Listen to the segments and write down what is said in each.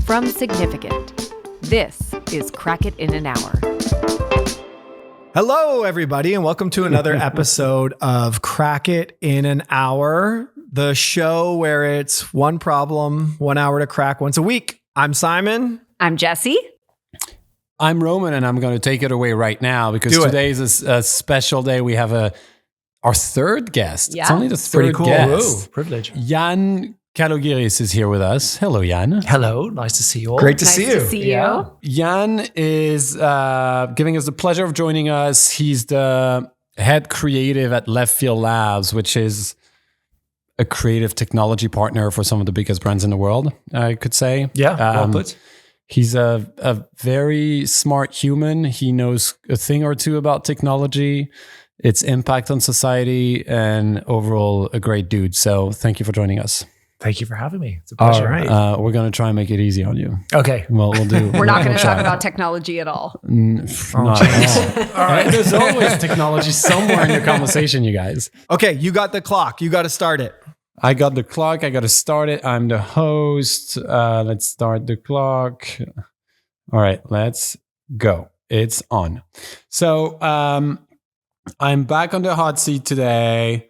from significant. This is Crack It in an Hour. Hello, everybody, and welcome to another episode of Crack It in an Hour, the show where it's one problem, 1 hour to crack once a week. I'm Simon. I'm Jesse. I'm Roman, and I'm going to take it away right now because today is a special day. We have our third guest. Yeah. It's only the Pretty third cool. guest. Whoa, privilege. Yann Caloghiris is here with us. Hello, Yann. Hello, nice to see you all. Great to Nice see to you. see you. Yann is giving us the pleasure of joining us. He's the head creative at Left Field Labs, which is a creative technology partner for some of the biggest brands in the world, I could say. Yeah, well put. He's a very smart human. He knows a thing or two about technology, its impact on society, and overall a great dude. So thank you for joining us. Thank you for having me. It's a pleasure. All right. We're going to try and make it easy on you. Okay. Well, we'll do. We're not going to try. talk about technology at all. Not at all. All right. There's always technology somewhere in your conversation, you guys. Okay, you got the clock. You got to start it. I got the clock. I got to start it. I'm the host. Let's start the clock. All right, let's go. It's on. So I'm back on the hot seat today.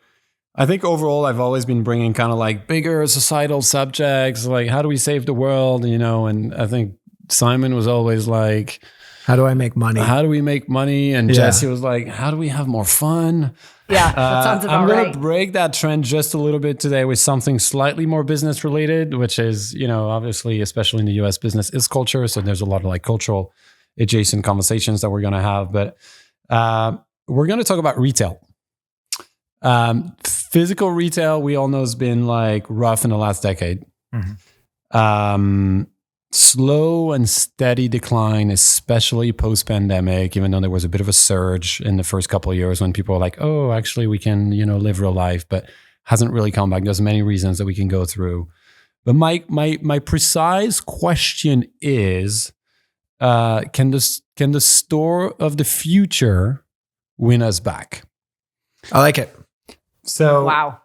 I think overall, I've always been bringing kind of like bigger societal subjects, like how do we save the world, you know? And I think Simon was always like, How do I make money? how do we make money? And Yeah. Jesse was like, how do we have more fun? Yeah, that sounds I'm about going right. to break that trend just a little bit today with something slightly more business related, which is, you know, obviously, especially in the US, business is culture. So there's a lot of like cultural adjacent conversations that we're going to have. But we're going to talk about retail. Physical retail, we all know, has been like rough in the last decade. Slow and steady decline, especially post-pandemic, even though there was a bit of a surge in the first couple of years when people were like, oh, actually we can, you know, live real life, but hasn't really come back. There's many reasons that we can go through. But my precise question is, can the store of the future win us back? I like it. So Wow.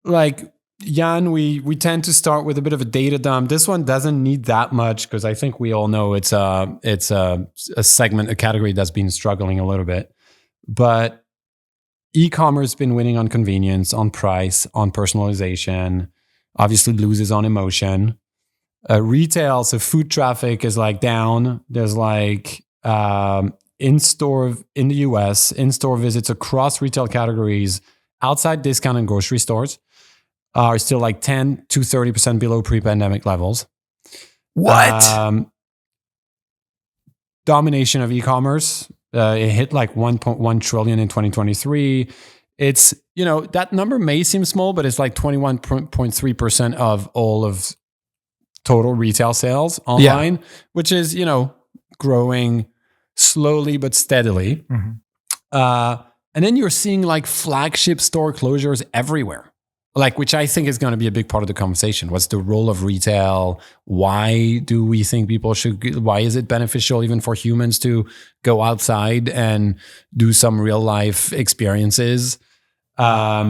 like Yann, we tend to start with a bit of a data dump. This one doesn't need that much because I think we all know it's a segment, a category that's been struggling a little bit. But e-commerce has been winning on convenience, on price, on personalization, obviously loses on emotion. Retail, so foot traffic is like down. There's like in-store in the US, in-store visits across retail categories outside discount and grocery stores are still like 10 to 30% below pre-pandemic levels. What? Domination of e-commerce, it hit like 1.1 trillion in 2023. It's, you know, that number may seem small, but it's like 21.3% of all of total retail sales online, which is, you know, growing slowly but steadily. And then you're seeing like flagship store closures everywhere, like, which I think is going to be a big part of the conversation. What's the role of retail? Why do we think people should, why is it beneficial even for humans to go outside and do some real life experiences? Yeah.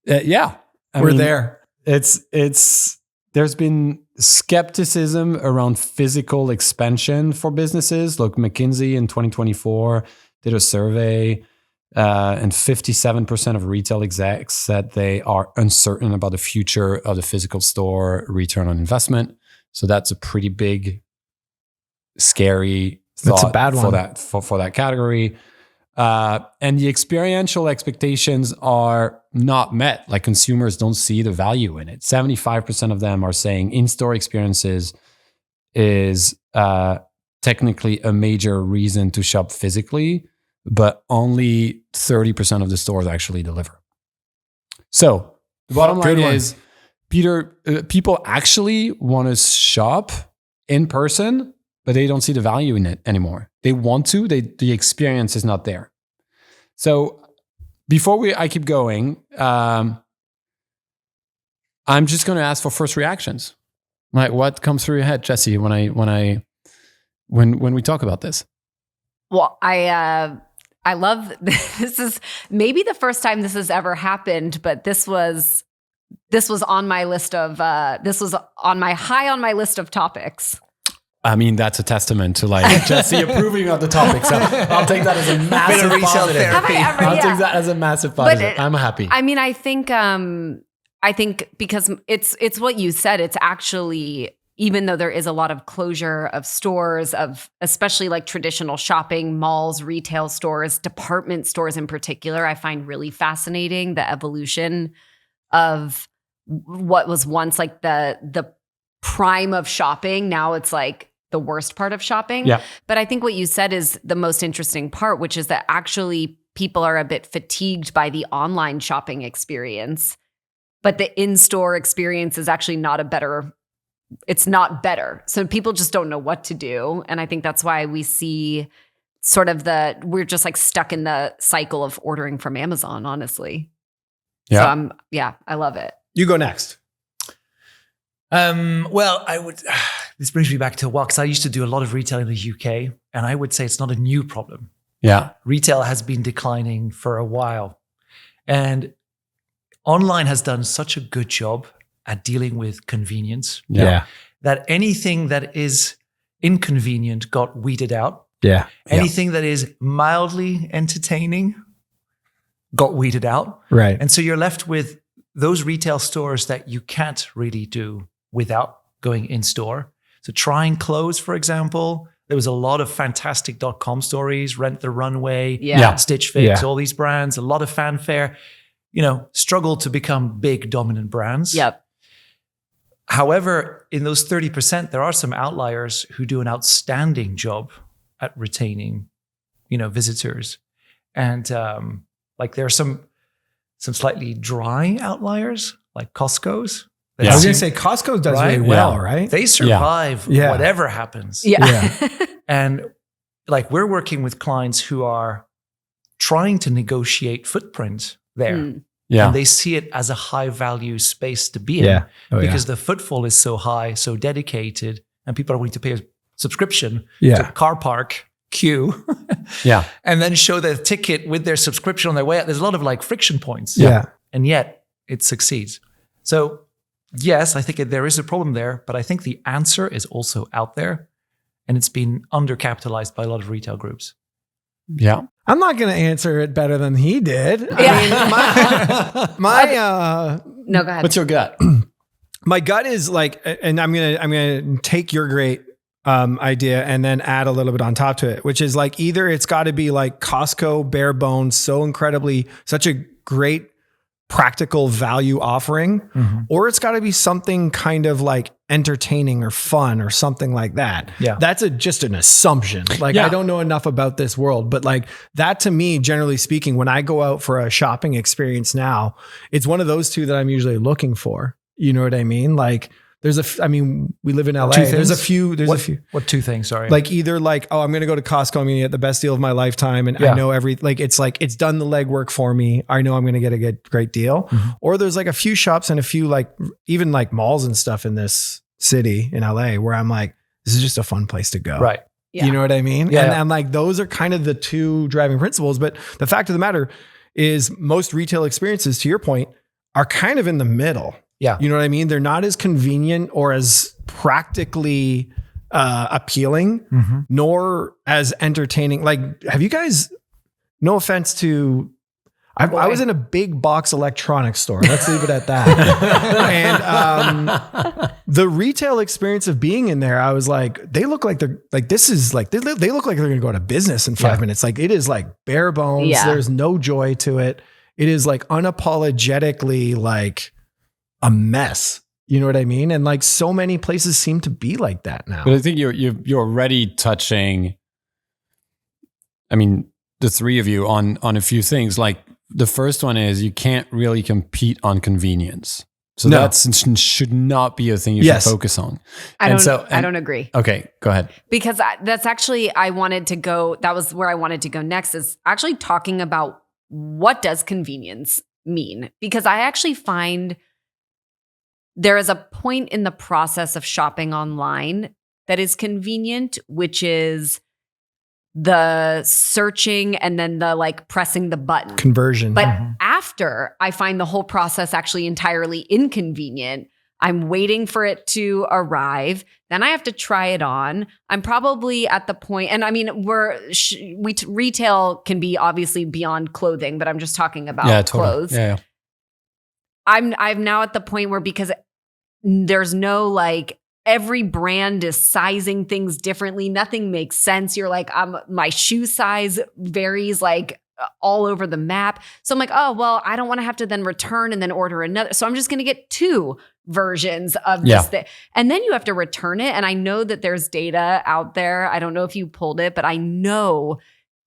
I We're mean, there. There's been skepticism around physical expansion for businesses. Look, McKinsey in 2024 did a survey, and 57% of retail execs said they are uncertain about the future of the physical store return on investment. So that's a pretty big, scary thought. That's a bad one. for that category. And the experiential expectations are not met. Like consumers don't see the value in it. 75% of them are saying in-store experiences is technically a major reason to shop physically, but only 30% of the stores actually deliver. So the bottom line is, people actually want to shop in person, but they don't see the value in it anymore. They want to, the experience is not there. So before I keep going, I'm just going to ask for first reactions. Like, what comes through your head, Jesse, when we talk about this? Well, I love this. Is maybe the first time this has ever happened, but this was this was on my list of high on my list of topics. I mean, that's a testament to like Jesse approving of the topic. So I'll take that as a massive positive. Have I ever? I'll Yeah. take that as a massive positive. I'm happy. I mean, I think because it's what you said. It's actually, even though there is a lot of closure of stores, of especially like traditional shopping malls, retail stores, department stores in particular, I find really fascinating the evolution of what was once like the prime of shopping. Now it's like the worst part of shopping. Yeah. But I think what you said is the most interesting part, which is that actually people are a bit fatigued by the online shopping experience, but the in-store experience is actually it's not better. So people just don't know what to do. And I think that's why we see sort of we're just like stuck in the cycle of ordering from Amazon, honestly. Yeah. So I love it. You go next. Well, I would. This brings me back to because I used to do a lot of retail in the UK, and I would say it's not a new problem. Yeah. Retail has been declining for a while, and online has done such a good job at dealing with convenience that anything that is inconvenient got weeded out. Yeah. Anything that is mildly entertaining got weeded out. Right. And so you're left with those retail stores that you can't really do without going in store. So Trying Clothes, for example, there was a lot of fantastic .com stories, Rent the Runway, Stitch Fix, all these brands, a lot of fanfare, struggle to become big dominant brands. Yep. However, in those 30%, there are some outliers who do an outstanding job at retaining, visitors. And like there are some slightly dry outliers, like Costco's. I was going to say Costco does really well, right? They survive whatever happens. Yeah. And like we're working with clients who are trying to negotiate footprint there. Yeah. And they see it as a high value space to be in because the footfall is so high, so dedicated, and people are willing to pay a subscription to car park, queue, and then show their ticket with their subscription on their way out. There's a lot of like friction points. Yeah. And yet it succeeds. So yes, I think there is a problem there, but I think the answer is also out there, and it's been undercapitalized by a lot of retail groups. Yeah. I'm not going to answer it better than he did. Yeah. I mean, my No, go ahead. What's your gut? my gut is like, and I'm gonna take your great idea and then add a little bit on top to it, which is like either it's got to be like Costco bare bones, so incredibly such a great practical value offering, or it's got to be something kind of like entertaining or fun or something like that. Yeah. That's just an assumption. Like I don't know enough about this world, but like that to me, generally speaking, when I go out for a shopping experience now, it's one of those two that I'm usually looking for. You know what I mean? Like there's we live in LA. There's a few. What two things? Sorry. Like either like, oh, I'm going to go to Costco. I'm going to get the best deal of my lifetime. And I know it's done the legwork for me. I know I'm going to get a great deal. Or there's like a few shops and a few like, even like malls and stuff in this city in LA where I'm like, this is just a fun place to go. Right. Yeah. You know what I mean? Yeah. And I'm like, those are kind of the two driving principles. But the fact of the matter is most retail experiences, to your point, are kind of in the middle. Yeah. You know what I mean? They're not as convenient or as practically appealing, nor as entertaining. Like, have you guys, no offense to, I was in a big box electronics store. Let's leave it at that. And the retail experience of being in there, I was like, they look like they're like, this is like, they look like they're going to go out of business in 5 minutes. Like it is like bare bones. Yeah. There's no joy to it. It is like unapologetically like a mess. You know what I mean? And like so many places seem to be like that now. But I think you're already touching, I mean, the three of you on a few things. Like the first one is you can't really compete on convenience. So that should not be a thing you should focus on. I don't agree. Okay, go ahead. Because that's actually, that was where I wanted to go next, is actually talking about what does convenience mean? Because I actually find there is a point in the process of shopping online that is convenient, which is the searching and then the like pressing the button. Conversion. But after, I find the whole process actually entirely inconvenient. I'm waiting for it to arrive. Then I have to try it on. I'm probably at the point, and I mean, retail can be obviously beyond clothing, but I'm just talking about clothes. Yeah. I'm now at the point where, because there's no like, every brand is sizing things differently. Nothing makes sense. You're like, my shoe size varies like all over the map. So I'm like, oh, well, I don't want to have to then return and then order another. So I'm just going to get 2 versions of this thing. And then you have to return it. And I know that there's data out there. I don't know if you pulled it, but I know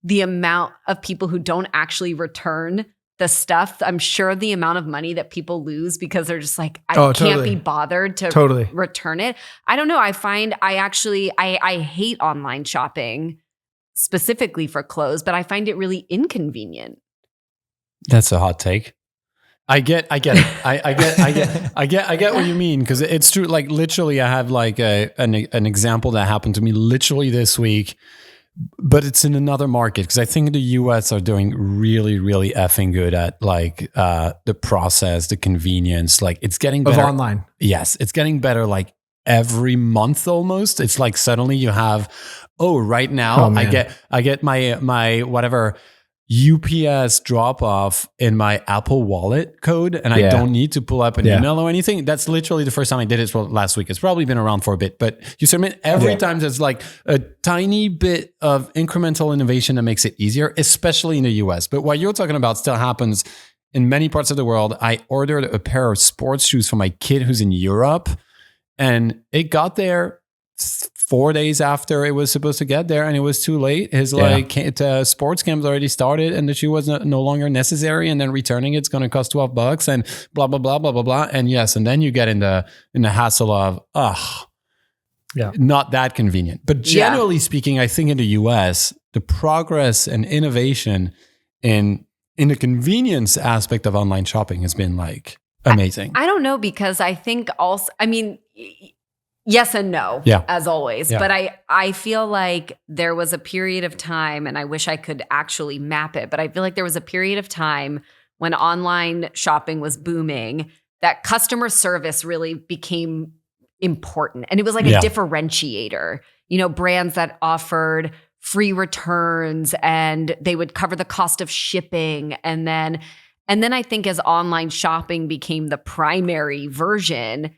the amount of people who don't actually return the stuff. I'm sure the amount of money that people lose because they're just like, I can't be bothered to return it. I don't know. I find I hate online shopping specifically for clothes, but I find it really inconvenient. That's a hot take. I get it. I get what you mean, because it's true. Like literally, I have like an example that happened to me literally this week. But it's in another market, because I think the US are doing really, really effing good at like the process, the convenience. Like it's getting better. Of online. Yes, it's getting better like every month almost. It's like suddenly you have, right now I get my whatever UPS drop off in my Apple Wallet code, and I don't need to pull up an email or anything. That's literally the first time I did it. Well, last week. It's probably been around for a bit, but you submit every time there's like a tiny bit of incremental innovation that makes it easier, especially in the US. But what you're talking about still happens in many parts of the world. I ordered a pair of sports shoes for my kid who's in Europe, and it got there 4 days after it was supposed to get there, and it was too late. His sports camp already started, and the shoe was no longer necessary. And then returning it's going to cost $12, and blah blah blah blah blah blah. And yes, and then you get in the hassle of not that convenient. But generally speaking, I think in the US, the progress and innovation in the convenience aspect of online shopping has been like amazing. I don't know, because I think also, I mean, yes and no, as always. Yeah. But I feel like there was a period of time, and I wish I could actually map it, but I feel like there was a period of time when online shopping was booming, that customer service really became important. And it was like a differentiator. You know, brands that offered free returns, and they would cover the cost of shipping. And then I think as online shopping became the primary version,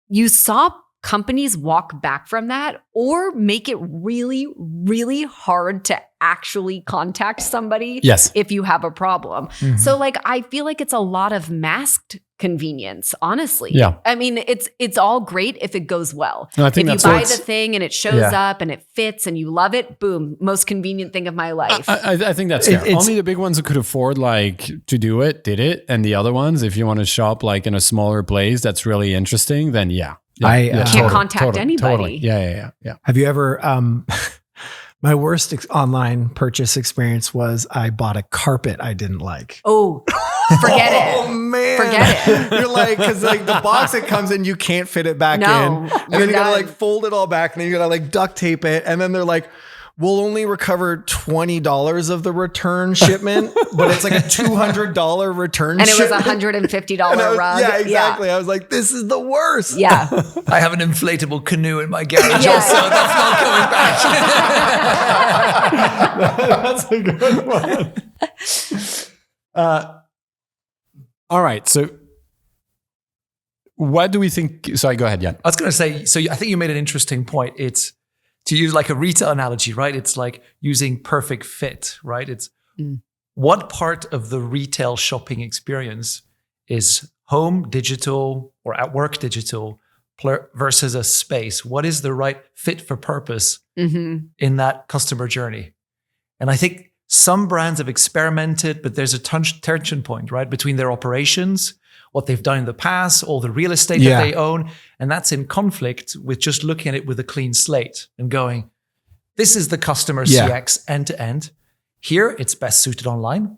you saw companies walk back from that or make it really, really hard to actually contact somebody if you have a problem. Mm-hmm. So like, I feel like it's a lot of masked convenience, honestly. Yeah. I mean, it's all great if it goes well. No, I think if you buy the thing and it shows up and it fits and you love it, boom, most convenient thing of my life. I think that's fair. Only the big ones who could afford like to do it, did it. And the other ones, if you want to shop like in a smaller place that's really interesting, then I can't contact anybody. Totally. Yeah. Have you ever, my worst online purchase experience was I bought a carpet I didn't like. Oh, forget it. Oh man. Forget it. You're like, cause like the box it comes in, you can't fit it back in. And then you gotta like fold it all back, and then you gotta like duct tape it. And then they're like, we'll only recover $20 of the return shipment, but it's like a $200 return and shipment. And it was a $150 rug. Yeah, exactly. I was like, this is the worst. Yeah. I have an inflatable canoe in my garage also. That's not going back. That's a good one. All right. So what do we think? Sorry, go ahead, Yann. I was going to say, so I think you made an interesting point. It's, to use like a retail analogy, right? It's like using perfect fit, right? It's what part of the retail shopping experience is home digital or at work digital versus a space? What is the right fit for purpose in that customer journey? And I think some brands have experimented, but there's a tension point, right? Between their operations, what they've done in the past, all the real estate that they own. And that's in conflict with just looking at it with a clean slate and going, this is the customer CX end to end. Here, it's best suited online.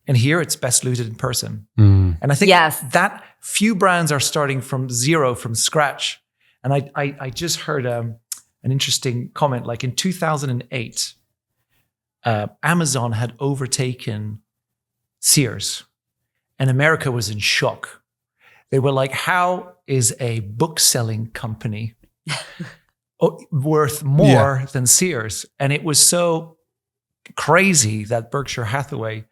And here, it's best suited in person. And I think that few brands are starting from zero, from scratch. And I just heard an interesting comment. Like in 2008, Amazon had overtaken Sears, and America was in shock. They were like, how is a book-selling company worth more than Sears? And it was so crazy that Berkshire Hathaway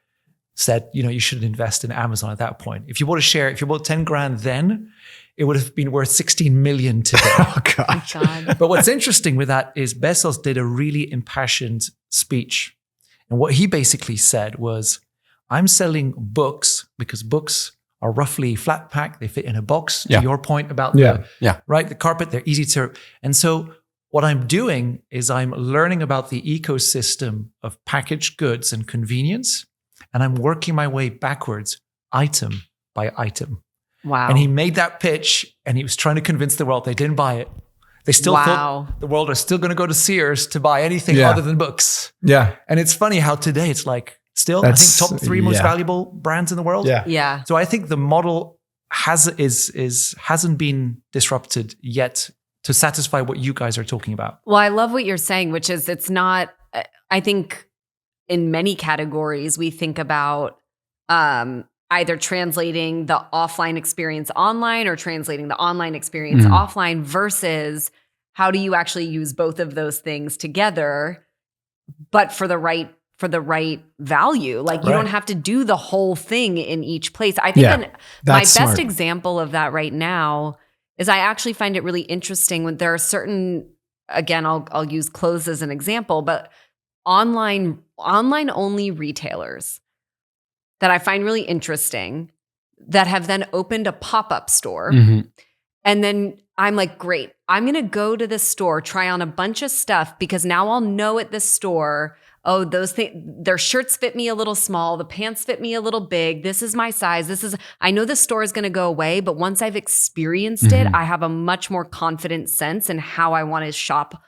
said, you should invest in Amazon at that point. If you bought a share, if you bought 10 grand then, it would have been worth 16 million today. Oh God. But what's interesting with that is Bezos did a really impassioned speech. And what he basically said was, I'm selling books because books are roughly flat pack. They fit in a box. To your point about the carpet, they're easy to. And so what I'm doing is I'm learning about the ecosystem of packaged goods and convenience, and I'm working my way backwards, item by item. Wow. And he made that pitch, and he was trying to convince the world they didn't buy it. They still thought the world are still going to go to Sears to buy anything other than books. Yeah. And it's funny how today it's like still, I think top 3 most valuable brands in the world. Yeah. Yeah. So I think the model hasn't been disrupted yet to satisfy what you guys are talking about. Well, I love what you're saying, which is it's not, I think in many categories, we think about either translating the offline experience online or translating the online experience offline versus how do you actually use both of those things together, but for the right value. Like you don't have to do the whole thing in each place. I think my best example of that right now is I actually find it really interesting when there are certain, again, I'll use clothes as an example, but online only retailers that I find really interesting that have then opened a pop-up store. And then I'm like, great, I'm going to go to this store, try on a bunch of stuff because now I'll know at this store, oh, those things, their shirts fit me a little small, the pants fit me a little big, this is my size, I know this store is going to go away, but once I've experienced it, I have a much more confident sense in how I want to shop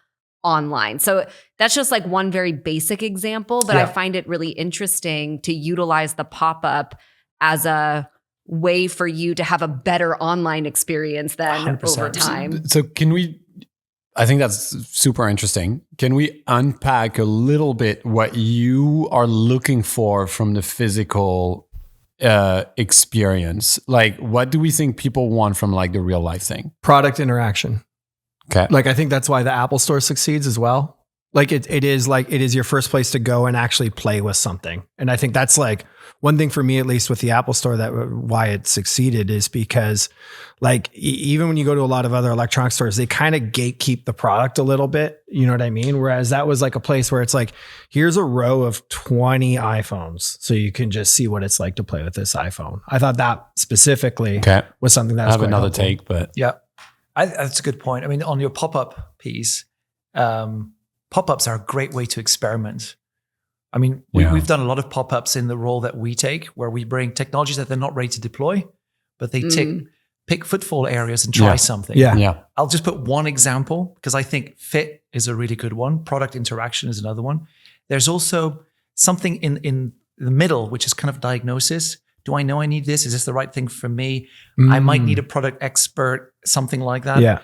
online. So that's just like one very basic example, but I find it really interesting to utilize the pop-up as a way for you to have a better online experience than 100%. over time. So I think that's super interesting. Can we unpack a little bit what you are looking for from the physical experience? Like, what do we think people want from like the real life thing? Product interaction. Okay. Like, I think that's why the Apple Store succeeds as well. Like it is your first place to go and actually play with something. And I think that's like one thing for me, at least with the Apple Store, that why it succeeded is because like even when you go to a lot of other electronic stores, they kind of gatekeep the product a little bit. You know what I mean? Whereas that was like a place where it's like, here's a row of 20 iPhones. So you can just see what it's like to play with this iPhone. I thought that specifically was something that I was have another helpful. take, but that's a good point. I mean, on your pop-up piece, pop-ups are a great way to experiment. I mean, we've done a lot of pop-ups in the role that we take, where we bring technologies that they're not ready to deploy, but they pick footfall areas and try something. Yeah. I'll just put one example because I think fit is a really good one. Product interaction is another one. There's also something in the middle, which is kind of diagnosis. Do I know I need this? Is this the right thing for me? I might need a product expert, something like that. Yeah.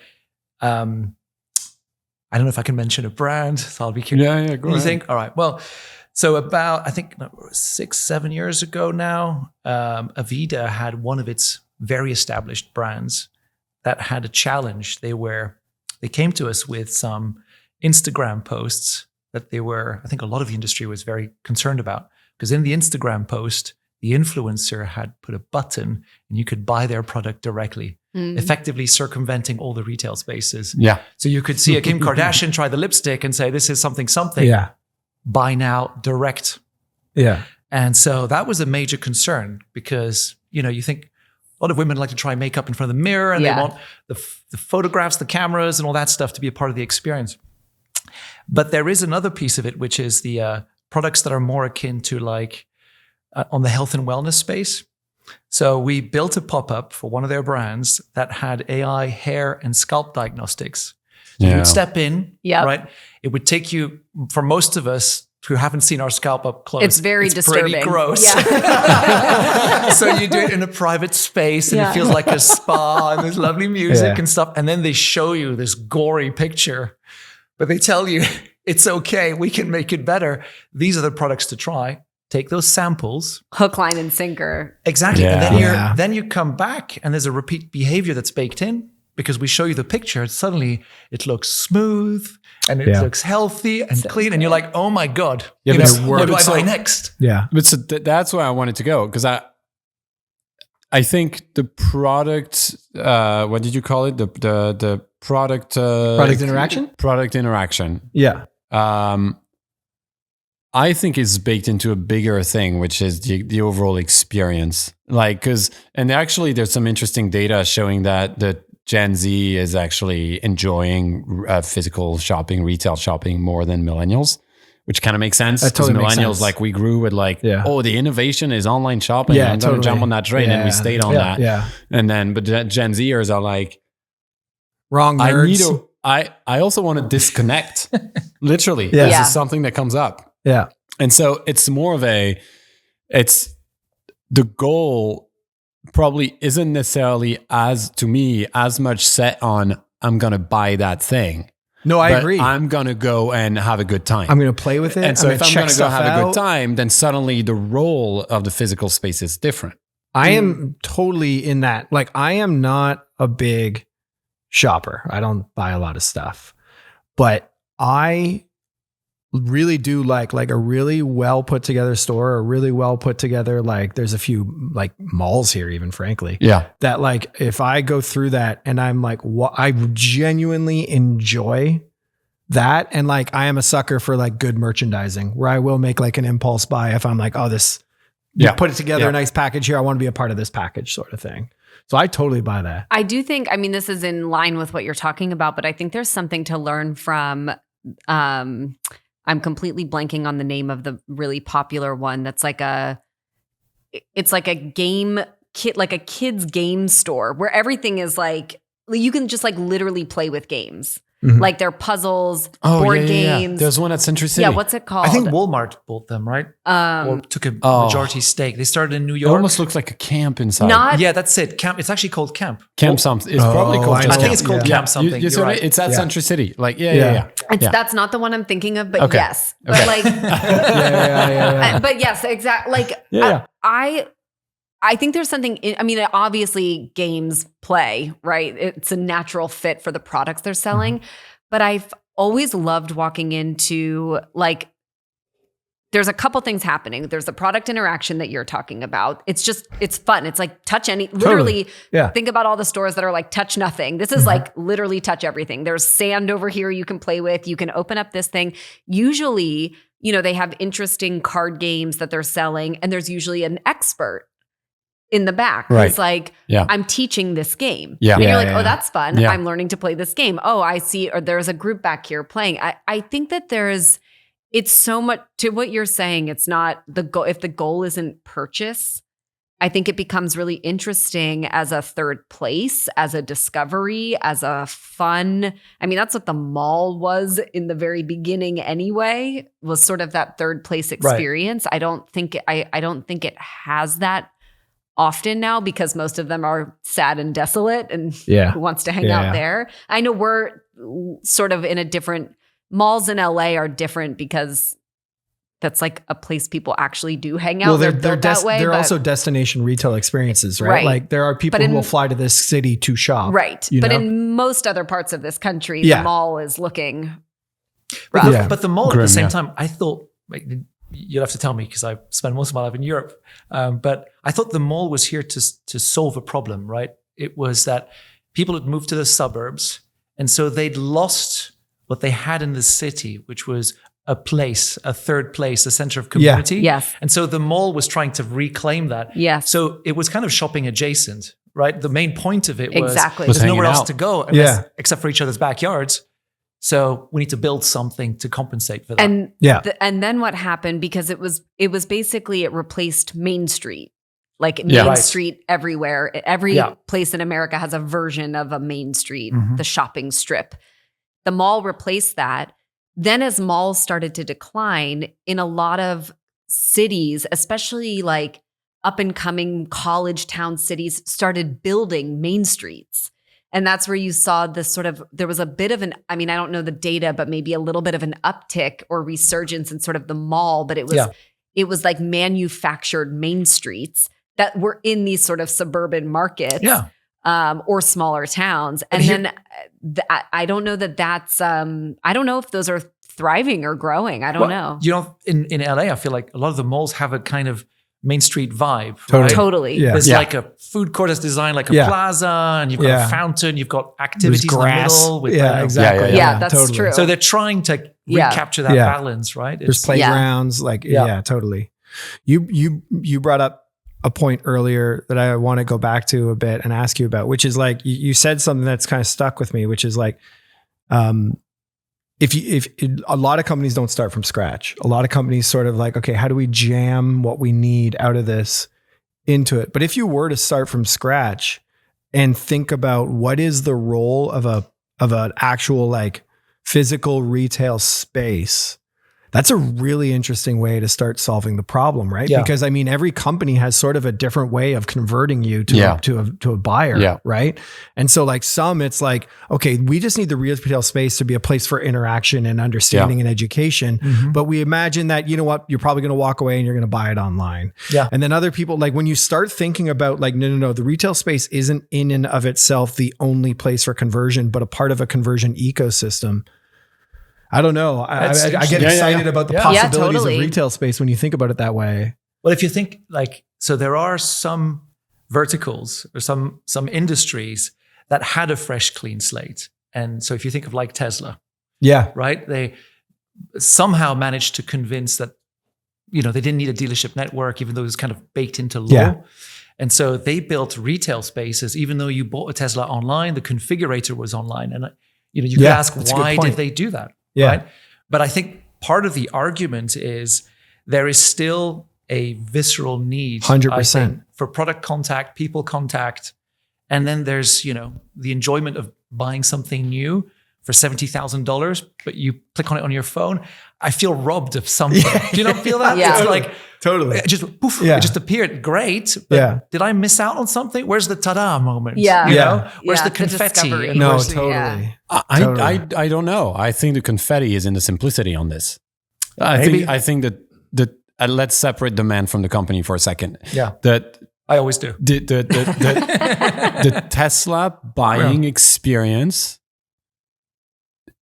I don't know if I can mention a brand, so I'll be curious. Yeah, go ahead. You think? All right. Well, so about, I think 6-7 years ago now, Avida had one of its very established brands that had a challenge. They came to us with some Instagram posts that I think a lot of the industry was very concerned about, because in the Instagram post, the influencer had put a button and you could buy their product directly, effectively circumventing all the retail spaces. Yeah. So you could see a Kim Kardashian try the lipstick and say, this is something. Yeah. Buy now, direct. Yeah. And so that was a major concern because, you think a lot of women like to try makeup in front of the mirror and they want the photographs, the cameras and all that stuff to be a part of the experience. But there is another piece of it, which is the products that are more akin to like on the health and wellness space. So we built a pop-up for one of their brands that had AI hair and scalp diagnostics. So you would step in, right? It would take you, for most of us who haven't seen our scalp up close, it's very disturbing. Pretty gross. Yeah. So you do it in a private space and it feels like a spa and there's lovely music and stuff. And then they show you this gory picture, but they tell you It's okay. We can make it better. These are the products to try. Take those samples. Hook, line, and sinker. Exactly. Yeah. And then Yeah. then you come back and there's a repeat behavior that's baked in because we show you the picture. Suddenly it looks smooth and it looks healthy and clean. And you're like, oh my God. Yeah, You but know, what do I so- buy next? Yeah. But so that's where I wanted to go, because I think the product, what did you call it? The product Product interaction? Product interaction. Yeah. I think is baked into a bigger thing, which is the overall experience. Like, and actually there's some interesting data showing that the Gen Z is actually enjoying physical shopping, retail shopping more than millennials, which kind of makes sense. That totally Because makes millennials, sense. like, we grew with like, Yeah. oh, the innovation is online shopping. Yeah, I'm going to totally. jump on that train. And we Yeah. stayed on that. Yeah. And then, but Gen Zers are like, Wrong I nerds. need to, I also want to disconnect. Literally. Yeah. This Yeah. is something that comes up. Yeah. And so it's more of it's the goal probably isn't necessarily to me as much set on I'm going to buy that thing. No, I But agree. I'm going to go and have a good time. I'm going to play with it. and so if I'm check going to go stuff have a out. good time, then suddenly the role of the physical space is different. I am totally in that. Like, I am not a big shopper. I don't buy a lot of stuff, but I really do like a really well put together store, a really well put together, like, there's a few like malls here, even frankly, Yeah. that like, if I go through that and I'm like, what, I genuinely enjoy that. And like, I am a sucker for like good merchandising where I will make like an impulse buy if I'm like, oh, this, you Yeah. put it together, Yeah. a nice package here. I want to be a part of this package, sort of thing. So I totally buy that. I do think, I mean, this is in line with what you're talking about, but I think there's something to learn from, I'm completely blanking on the name of the really popular one. That's like it's like a game kit, like a kid's game store where everything is like, you can just like literally play with games. Mhm. Like they're puzzles, board games. There's one at Century City. Yeah, what's it called? I think Walmart bought them, right? Or took a Oh. majority stake. They started in New It York. almost looks like a camp inside. not Yeah, that's it. Camp. It's actually called Camp. Camp something. It's probably called I just I think Camp. it's called Yeah. Camp something. You You're see what I right. mean? It's at Yeah. Century City. Like, Yeah. yeah. That's not the one I'm thinking of, but Okay. yes. But like Yeah. but yes, exactly. Like Yeah. I think there's something I mean, obviously games play, right? It's a natural fit for the products they're selling. But I've always loved walking into like there's a couple things happening. There's the product interaction that you're talking about. It's fun. It's like touch any, literally Yeah. think about all the stores that are like touch nothing. This is like literally touch everything. There's sand over here you can play with. You can open up this thing. Usually, you know, they have interesting card games that they're selling and there's usually an expert in the back. Right. It's like, Yeah. I'm teaching this game. Yeah. And Yeah, you're like, yeah. oh, that's fun. Yeah. I'm learning to play this game. Oh, I see. Or there's a group back here playing. I think that it's so much to what you're saying. It's not the goal. If the goal isn't purchase, I think it becomes really interesting as a third place, as a discovery, as a fun. I mean, that's what the mall was in the very beginning anyway, was sort of that third place experience. I don't think it has that often now because most of them are sad and desolate and who wants to hang out there. I know we're sort of in a different malls in LA are different because that's like a place people actually do hang out. Well, they're built that way. they're but- also destination retail experiences, right? Right. Like there are people But who will fly to this city to shop. right. you But know? in most other parts of this country, Yeah. the mall is looking But rough. Yeah. but the mall at Grim, the same yeah. time, I thought, like, you'll have to tell me because I spent most of my life in Europe. But I thought the mall was here to solve a problem, right? It was that people had moved to the suburbs. And so they'd lost what they had in the city, which was a place, a third place, a center of community. Yes. And so the mall was trying to reclaim that. Yes. So it was kind of shopping adjacent, right? The main point of it was Exactly. Was there's nowhere hanging else out. to go except for each other's backyards. So we need to build something to compensate for that. And Yeah. and then what happened, because it was basically it replaced Main Street. Like Yeah. Main Right. Street everywhere. Every Yeah. place in America has a version of a Main Street, Mhm. the shopping strip. The mall replaced that. Then as malls started to decline in a lot of cities, especially like up and coming college town cities, started building main streets. And that's where you saw this sort of, there was a bit of an, I mean, I don't know the data, but maybe a little bit of an uptick or resurgence in sort of the mall, but it was like manufactured main streets that were in these sort of suburban markets. Yeah. Or smaller towns. And then I don't know that's, I don't know if those are thriving or growing. I don't know. You know, in LA, I feel like a lot of the malls have a kind of Main Street vibe. Totally. Right? Totally. Yeah. There's like a food court that's designed like a plaza, and you've got a fountain, you've got activities in the middle. With exactly. Yeah, that's true. So they're trying to recapture that balance, right? There's playgrounds, totally. You brought up a point earlier that I want to go back to a bit and ask you about, which is like, you said something that's kind of stuck with me, which is like, if a lot of companies don't start from scratch, a lot of companies sort of like, okay, how do we jam what we need out of this into it? But if you were to start from scratch and think about what is the role of an actual like physical retail space, that's a really interesting way to start solving the problem, right? Yeah. Because I mean, every company has sort of a different way of converting you to a buyer, right? And so like it's like, okay, we just need the retail space to be a place for interaction and understanding and education. Mm-hmm. But we imagine that, you know what, you're probably going to walk away and you're going to buy it online. Yeah. And then other people, like when you start thinking about like, no, the retail space isn't in and of itself the only place for conversion, but a part of a conversion ecosystem. I don't know. I get excited about the possibilities of retail space when you think about it that way. Well, if you think like, so there are some verticals or some industries that had a fresh, clean slate. And so if you think of like Tesla, right? They somehow managed to convince that, you know, they didn't need a dealership network, even though it was kind of baked into law. Yeah. And so they built retail spaces, even though you bought a Tesla online, the configurator was online. And, you know, you could ask, why did they do that? Yeah. Right? But I think part of the argument is there is still a visceral need 100% for product contact, people contact. And then there's, you know, the enjoyment of buying something new for $70,000, but you click on it on your phone. I feel robbed of something. Do you not feel that? Yeah. It's like, totally. It just poof, it just appeared. Great. But did I miss out on something? Where's the ta-da moment? Yeah. You know? Where's the confetti? discovery. And No, where's totally. I don't know. I think the confetti is in the simplicity on this. I think that let's separate the man from the company for a second. Yeah. That I always do. The Tesla buying experience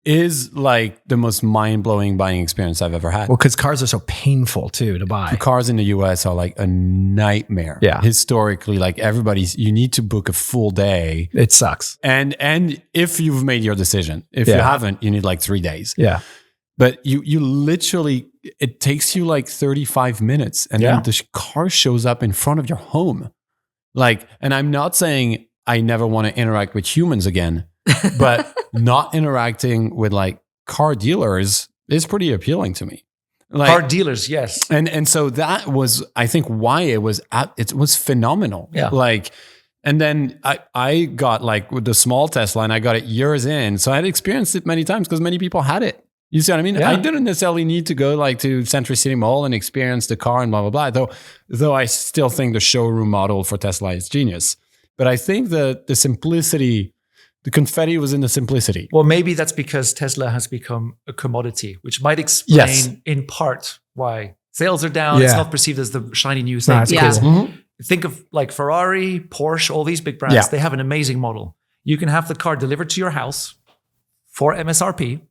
is like the most mind-blowing buying experience I've ever had. Well, because cars are so painful too to buy. The cars in the US are like a nightmare. Yeah. Historically, like you need to book a full day. It sucks. And if you've made your decision, if you haven't, you need like 3 days. Yeah. But you literally, it takes you like 35 minutes and then the car shows up in front of your home. Like, and I'm not saying I never want to interact with humans again, but not interacting with like car dealers is pretty appealing to me. Like, Car dealers, yes. And so that was, I think, why it was phenomenal. Yeah. Like, and then I got like with the small Tesla and I got it years in. So I had experienced it many times because many people had it. You see what I mean? Yeah. I didn't necessarily need to go like to Century City Mall and experience the car and blah, blah, blah. Though I still think the showroom model for Tesla is genius. But I think the simplicity, the confetti was in the simplicity. Well, maybe that's because Tesla has become a commodity, which might explain in part why sales are down. It's not perceived as the shiny new thing. That's cool. Think of like Ferrari, Porsche, all these big brands. They have an amazing model. You can have the car delivered to your house for MSRP,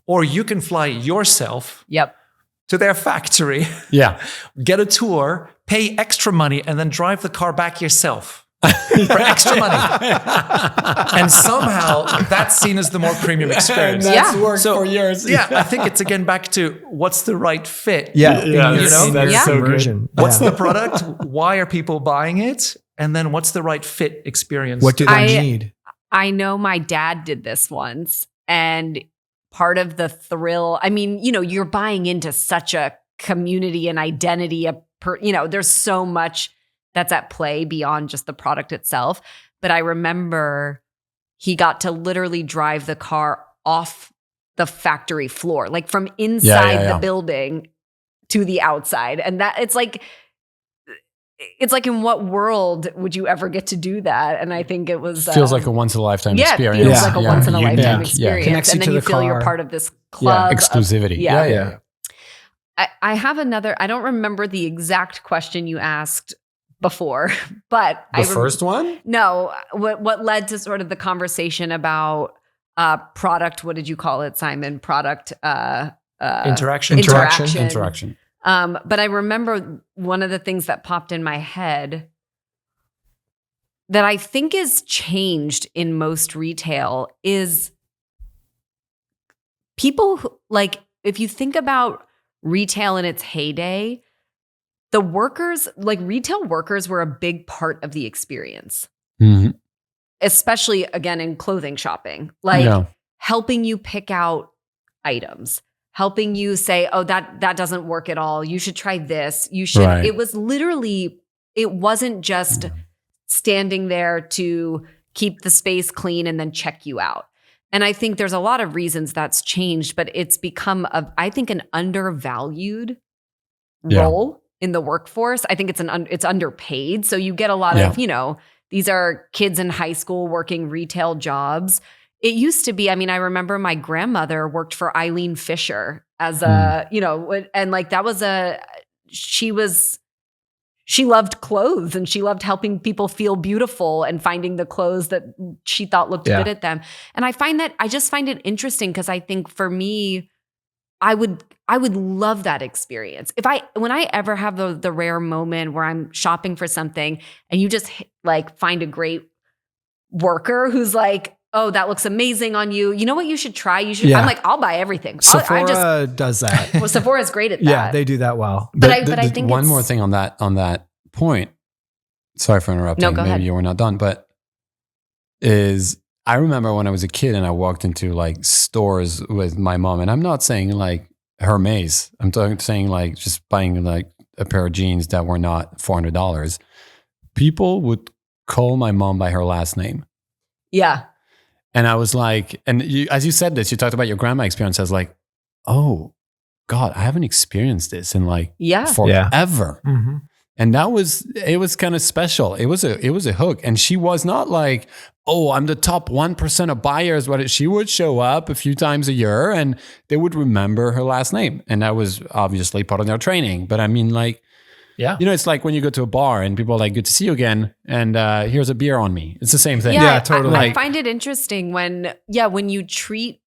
or you can fly yourself to their factory, get a tour, pay extra money, and then drive the car back yourself. For extra money. And somehow that's seen as the more premium experience. And that's worked for years. I think it's again back to what's the right fit. Yeah. You know? That's so good. What's the product? Why are people buying it? And then what's the right fit experience? What do they need? I know my dad did this once, and part of the thrill, I mean, you know, you're buying into such a community and identity, there's so much that's at play beyond just the product itself. But I remember he got to literally drive the car off the factory floor, like from inside the building to the outside. And that it's like, it's like, in what world would you ever get to do that? And I think it was feels like a once in a lifetime yeah, experience. it feels like a once in a lifetime Unique. experience. Connects you And then to you the feel you're car. part of this club. Exclusivity. Yeah. I have another, I don't remember the exact question you asked before, but The first one? No, what led to sort of the conversation about product, what did you call it, Simon? Product Interaction. Interaction. But I remember one of the things that popped in my head that I think is changed in most retail is people who, like, if you think about retail in its heyday, the workers, like retail workers, were a big part of the experience, especially again in clothing shopping, like helping you pick out items, helping you say, oh, that doesn't work at all. You should try this. You should. Right. It was literally, it wasn't just standing there to keep the space clean and then check you out. And I think there's a lot of reasons that's changed, but it's become, I think, an undervalued role in the workforce. I think it's underpaid. So you get a lot of, these are kids in high school working retail jobs. It used to be, I mean, I remember my grandmother worked for Eileen Fisher as a, and like that was she loved clothes and she loved helping people feel beautiful and finding the clothes that she thought looked good at them. And I just find it interesting because I think for me, I would love that experience. When I ever have the rare moment where I'm shopping for something and you just like find a great worker who's like, oh, that looks amazing on you. You know what you should try? I'm like, I'll buy everything. Sephora does that. Well, Sephora's great at that. Yeah, they do that well. But I think one more thing on that point. Sorry for interrupting. No, go ahead. Maybe you were not done, but I remember when I was a kid and I walked into like stores with my mom, and I'm not saying like Hermes. I'm saying like just buying like a pair of jeans that were not $400. People would call my mom by her last name. Yeah. And I was like, as you said this, you talked about your grandma experience. I was like, oh God, I haven't experienced this in like forever. Mm-hmm. And it was kind of special. It was a hook. And she was not like, oh, I'm the top 1% of buyers. But she would show up a few times a year and they would remember her last name. And that was obviously part of their training. But I mean, like, it's like when you go to a bar and people are like, good to see you again. And here's a beer on me. It's the same thing. Yeah, totally. I find it interesting when you treat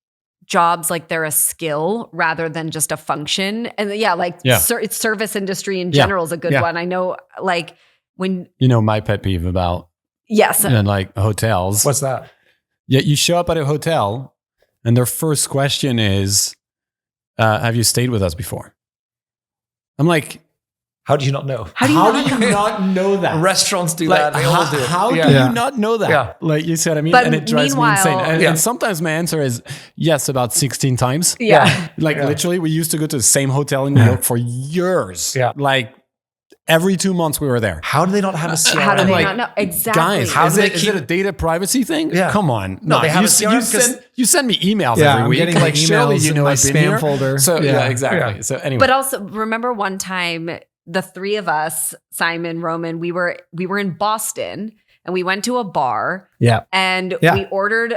jobs like they're a skill rather than just a function. And it's service industry in general is a good one. I know, like, when my pet peeve about like hotels. What's that? Yeah, you show up at a hotel and their first question is, have you stayed with us before? I'm like, how do you not know? How do you not know that? Restaurants do like, that. They all do. How do you not know that? Yeah. Like, you see what I mean? But and it drives me insane. And sometimes my answer is yes, about 16 times. Yeah. Like literally, we used to go to the same hotel in New York for years. Yeah. Like every 2 months we were there. How do they not have a CRM? How do they not know? Exactly. Guys, is it a data privacy thing? Yeah. Come on. No, they have a CRM you send me emails Yeah, every I'm week. getting Like, surely emails you know in my I've been spam here. folder. So Yeah. exactly. Yeah. So anyway. But also remember one time, the three of us, Simon, Roman, we were in Boston and we went to a bar. Yeah. And we ordered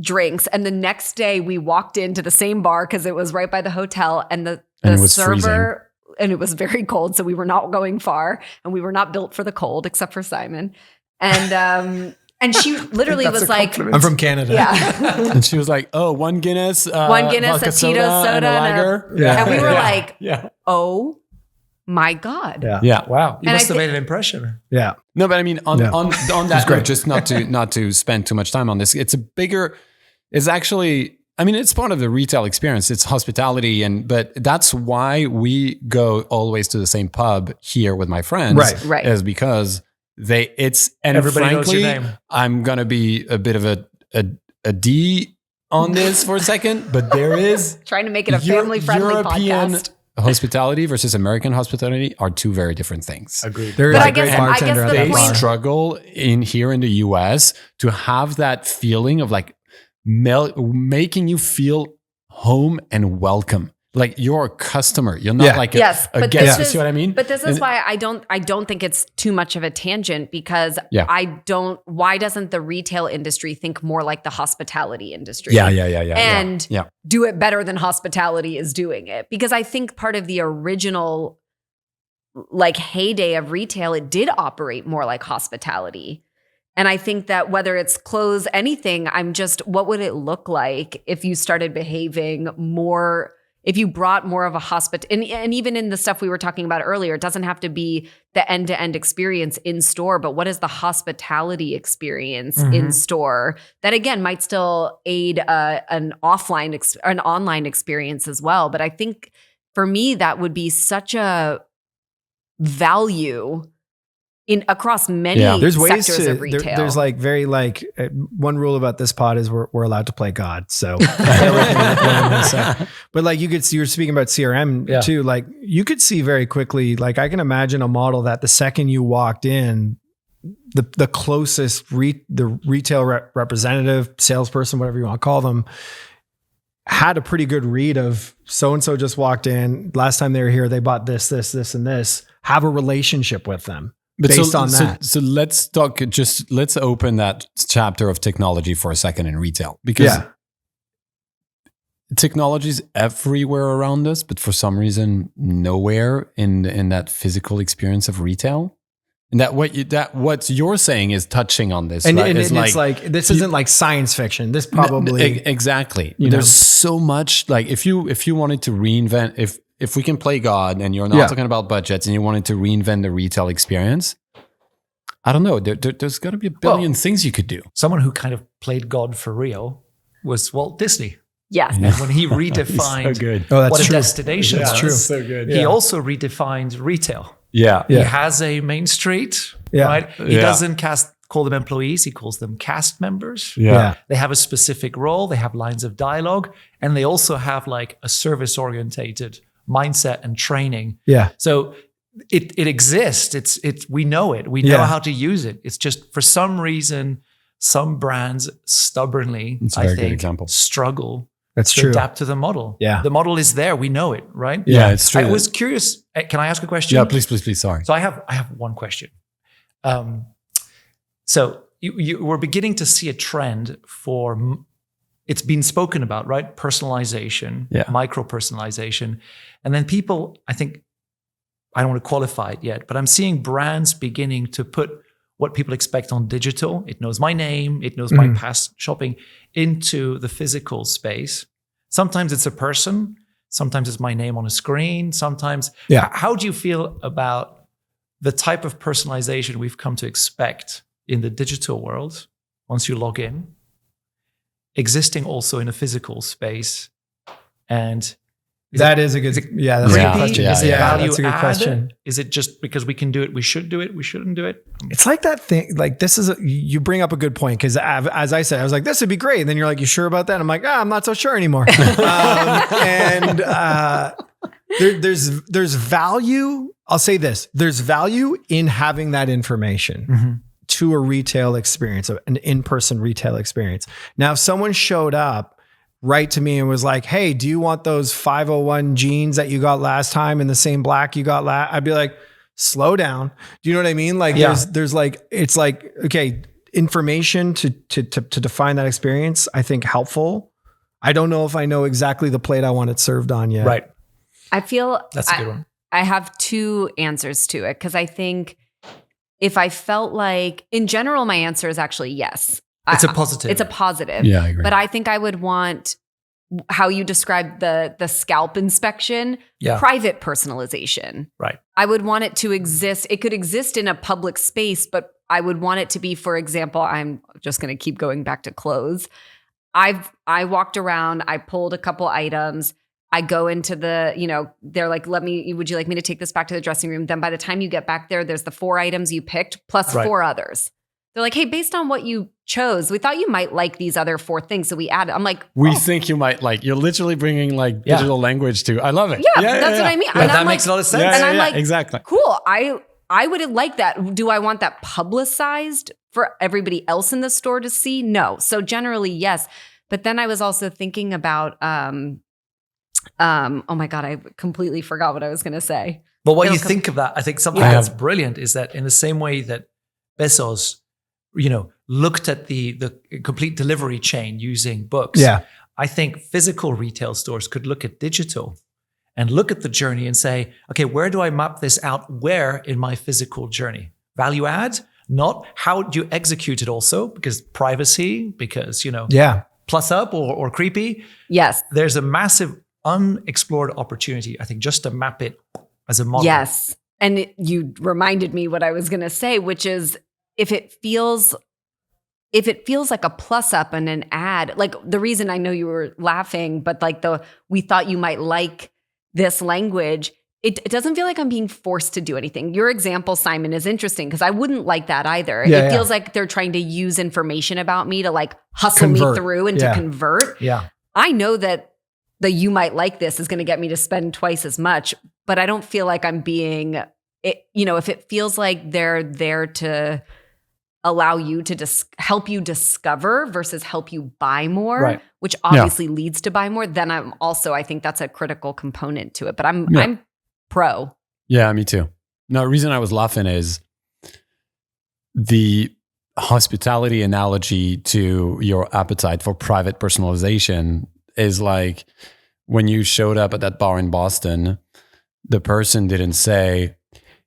drinks. And the next day we walked into the same bar because it was right by the hotel. And the server freezing. And it was very cold. So we were not going far and we were not built for the cold except for Simon. And she literally was like, I'm from Canada. yeah. And she was like, oh, one Guinness, One Guinness, vodka a Tito's soda, and a lager. and we were like, yeah. oh my God. Yeah. Wow. You And must have made an impression. Yeah. No, but I mean, on that great. note, just not to spend too much time on this. It's actually, I mean, it's part of the retail experience. It's hospitality, but that's why we go always to the same pub here with my friends. Right. Is because Everybody frankly, knows your name. I'm gonna be a bit of a D on this for a second, but there is Trying to make it a family-friendly European podcast. hospitality versus American hospitality are two very different things. Agreed. There But is I a great guess bartender the at that They point- bar. struggle here in the US to have that feeling of like making you feel home and welcome. like you're a customer. You're not like a yes, a but guest. this You is, see what I mean? But this is why I don't think it's too much of a tangent, because why doesn't the retail industry think more like the hospitality industry? Yeah. And do it better than hospitality is doing it. Because I think part of the original like heyday of retail, it did operate more like hospitality. And I think that whether it's clothes, anything, what would it look like if you started behaving more, if you brought more of a and even in the stuff we were talking about earlier, it doesn't have to be the end-to-end experience in store, but what is the hospitality experience in store that again might still aid an online experience as well. But I think for me, that would be such a value across many there's ways sectors of retail. There's like one rule about this pod is we're allowed to play God. So, but like you were speaking about CRM too. Like you could see very quickly, like I can imagine a model that the second you walked in, the closest the retail representative, salesperson, whatever you want to call them, had a pretty good read of so-and-so just walked in. Last time they were here, they bought this, and this. Have a relationship with them based on that. So let's talk, let's open that chapter of technology for a second in retail, because technology is everywhere around us, but for some reason, nowhere in that physical experience of retail. And what you're saying is touching on this, and, right? and it's like this isn't like science fiction. This probably exactly. There's so much, like if you wanted to reinvent, if we can play God and you're not talking about budgets and you wanted to reinvent the retail experience, I don't know. There's got to be a billion things you could do. Someone who kind of played God for real was Walt Disney. Yes. And when he redefined what a destination was, true. So good. He also redefined retail. Yeah. He has a main street, right? He doesn't call them employees. He calls them cast members. Yeah. They have a specific role. They have lines of dialogue. And they also have like a service-orientated mindset and training. Yeah. So it exists. We know it. We know how to use it. It's just for some reason, some brands stubbornly, I think, struggle to adapt to the model. Yeah. The model is there. We know it, right? Yeah, it's true. I was curious. Can I ask a question? Yeah, please. Sorry. So I have one question. So you we're beginning to see a trend for, it's been spoken about, right? Personalization, micro-personalization. And then people, I think, I don't want to qualify it yet, but I'm seeing brands beginning to put what people expect on digital. It knows my name, it knows my past shopping, into the physical space. Sometimes it's a person, sometimes it's my name on a screen, sometimes. How do you feel about the type of personalization we've come to expect in the digital world once you log in, existing also in a physical space? And that's a good question. Is it value that's a good add? question. Is it just because we can do it, we should do it, we shouldn't do it? It's like that thing, like this is, you bring up a good point, because as I said, I was like, this would be great. And then you're like, you sure about that? I'm like, I'm not so sure anymore. There's value. I'll say this, there's value in having that information to a retail experience, an in-person retail experience. Now, if someone showed up right to me and was like, hey, do you want those 501 jeans that you got last time in the same black you got I'd be like, slow down. Do you know what I mean? Like there's like, it's like, okay, information to define that experience, I think helpful. I don't know if I know exactly the plate I want it served on yet. Right. I feel that's a good one. I have two answers to it, because I think if I felt like, in general, my answer is actually yes. It's a positive. It's a positive. Yeah, I agree. But I think I would want how you described the scalp inspection, private personalization. Right. I would want it to exist. It could exist in a public space, but I would want it to be, for example, I'm just going to keep going back to clothes. I walked around, I pulled a couple items. I go into they're like, would you like me to take this back to the dressing room? Then by the time you get back there, there's the 4 items you picked plus 4 others. They're like, hey, based on what you chose, we thought you might like these other 4 things. So we added. I'm like, we think you might like. You're literally bringing like digital language to. I love it. Yeah, that's what I mean. And that makes a lot of sense. And I'm like, exactly. Cool. I would like that. Do I want that publicized for everybody else in the store to see? No. So generally, yes. But then I was also thinking about Oh my God, I completely forgot what I was going to say. But what It'll you come- think of that, I think something Yeah. that's brilliant is that in the same way that Bezos, looked at the complete delivery chain using books. Yeah. I think physical retail stores could look at digital and look at the journey and say, okay, where do I map this out? Where in my physical journey? Value add, not how do you execute it also, because privacy, because, Yeah. plus up or creepy. Yes. There's a massive unexplored opportunity, I think, just to map it as a model. Yes. And you reminded me what I was going to say, which is if it feels like a plus up and an ad, like the reason I know you were laughing, but like we thought you might like this language, it doesn't feel like I'm being forced to do anything. Your example, Simon, is interesting because I wouldn't like that either. Yeah, it feels like they're trying to use information about me to like hustle me Convert. through and Yeah. to convert. Yeah. I know that the you might like this is going to get me to spend twice as much, but I don't feel like I'm being, if it feels like they're there to allow you to help you discover versus help you buy more, Right. which obviously leads to buy more, then I think that's a critical component to it. But I'm pro. Yeah, me too. No, the reason I was laughing is the hospitality analogy to your appetite for private personalization is like when you showed up at that bar in Boston, the person didn't say,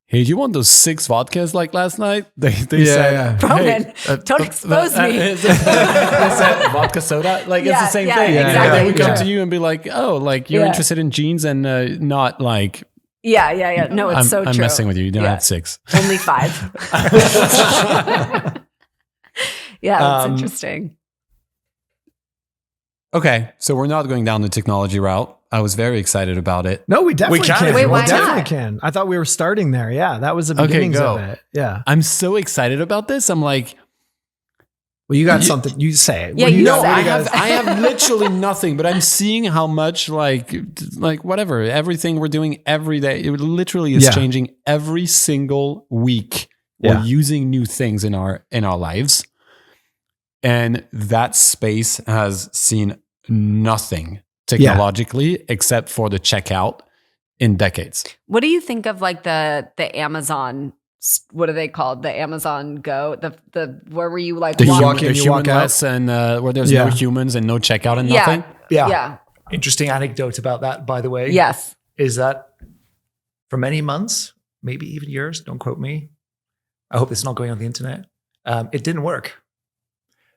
"Hey, do you want those 6 vodkas like last night?" They said, Roman, don't expose me. They said vodka soda. Like it's the same thing. exactly. And then we come Yeah. to you and be like, "Oh, like you're Yeah. interested in jeans and not like Yeah. No, it's I'm true. messing with you. You don't Yeah. have 6." Only 5. Yeah, that's interesting. Okay, so we're not going down the technology route. I was very excited about it. No, we definitely can. can. Wait, we why definitely not? can. I thought we were starting there. Yeah, that was the Okay, beginnings go. of it. Yeah. I'm so excited about this. I'm like, Well, you got something. You say it. Yeah, What do you got? say What it. do you guys- I have literally nothing, but I'm seeing how much like whatever, everything we're doing every day, it literally is Yeah. changing every single week. Yeah. We're using new things in our lives. And that space has seen nothing technologically except for the checkout in decades. What do you think of like the Amazon? What are they called? The Amazon Go. The where were you like The, walk human, in, the you walk out. humanless and where there's Yeah. no humans and no checkout and Yeah. nothing. Yeah. Interesting anecdote about that, by the way. Yes. Is that for many months, maybe even years, don't quote me. I hope it's not going on the internet. It didn't work.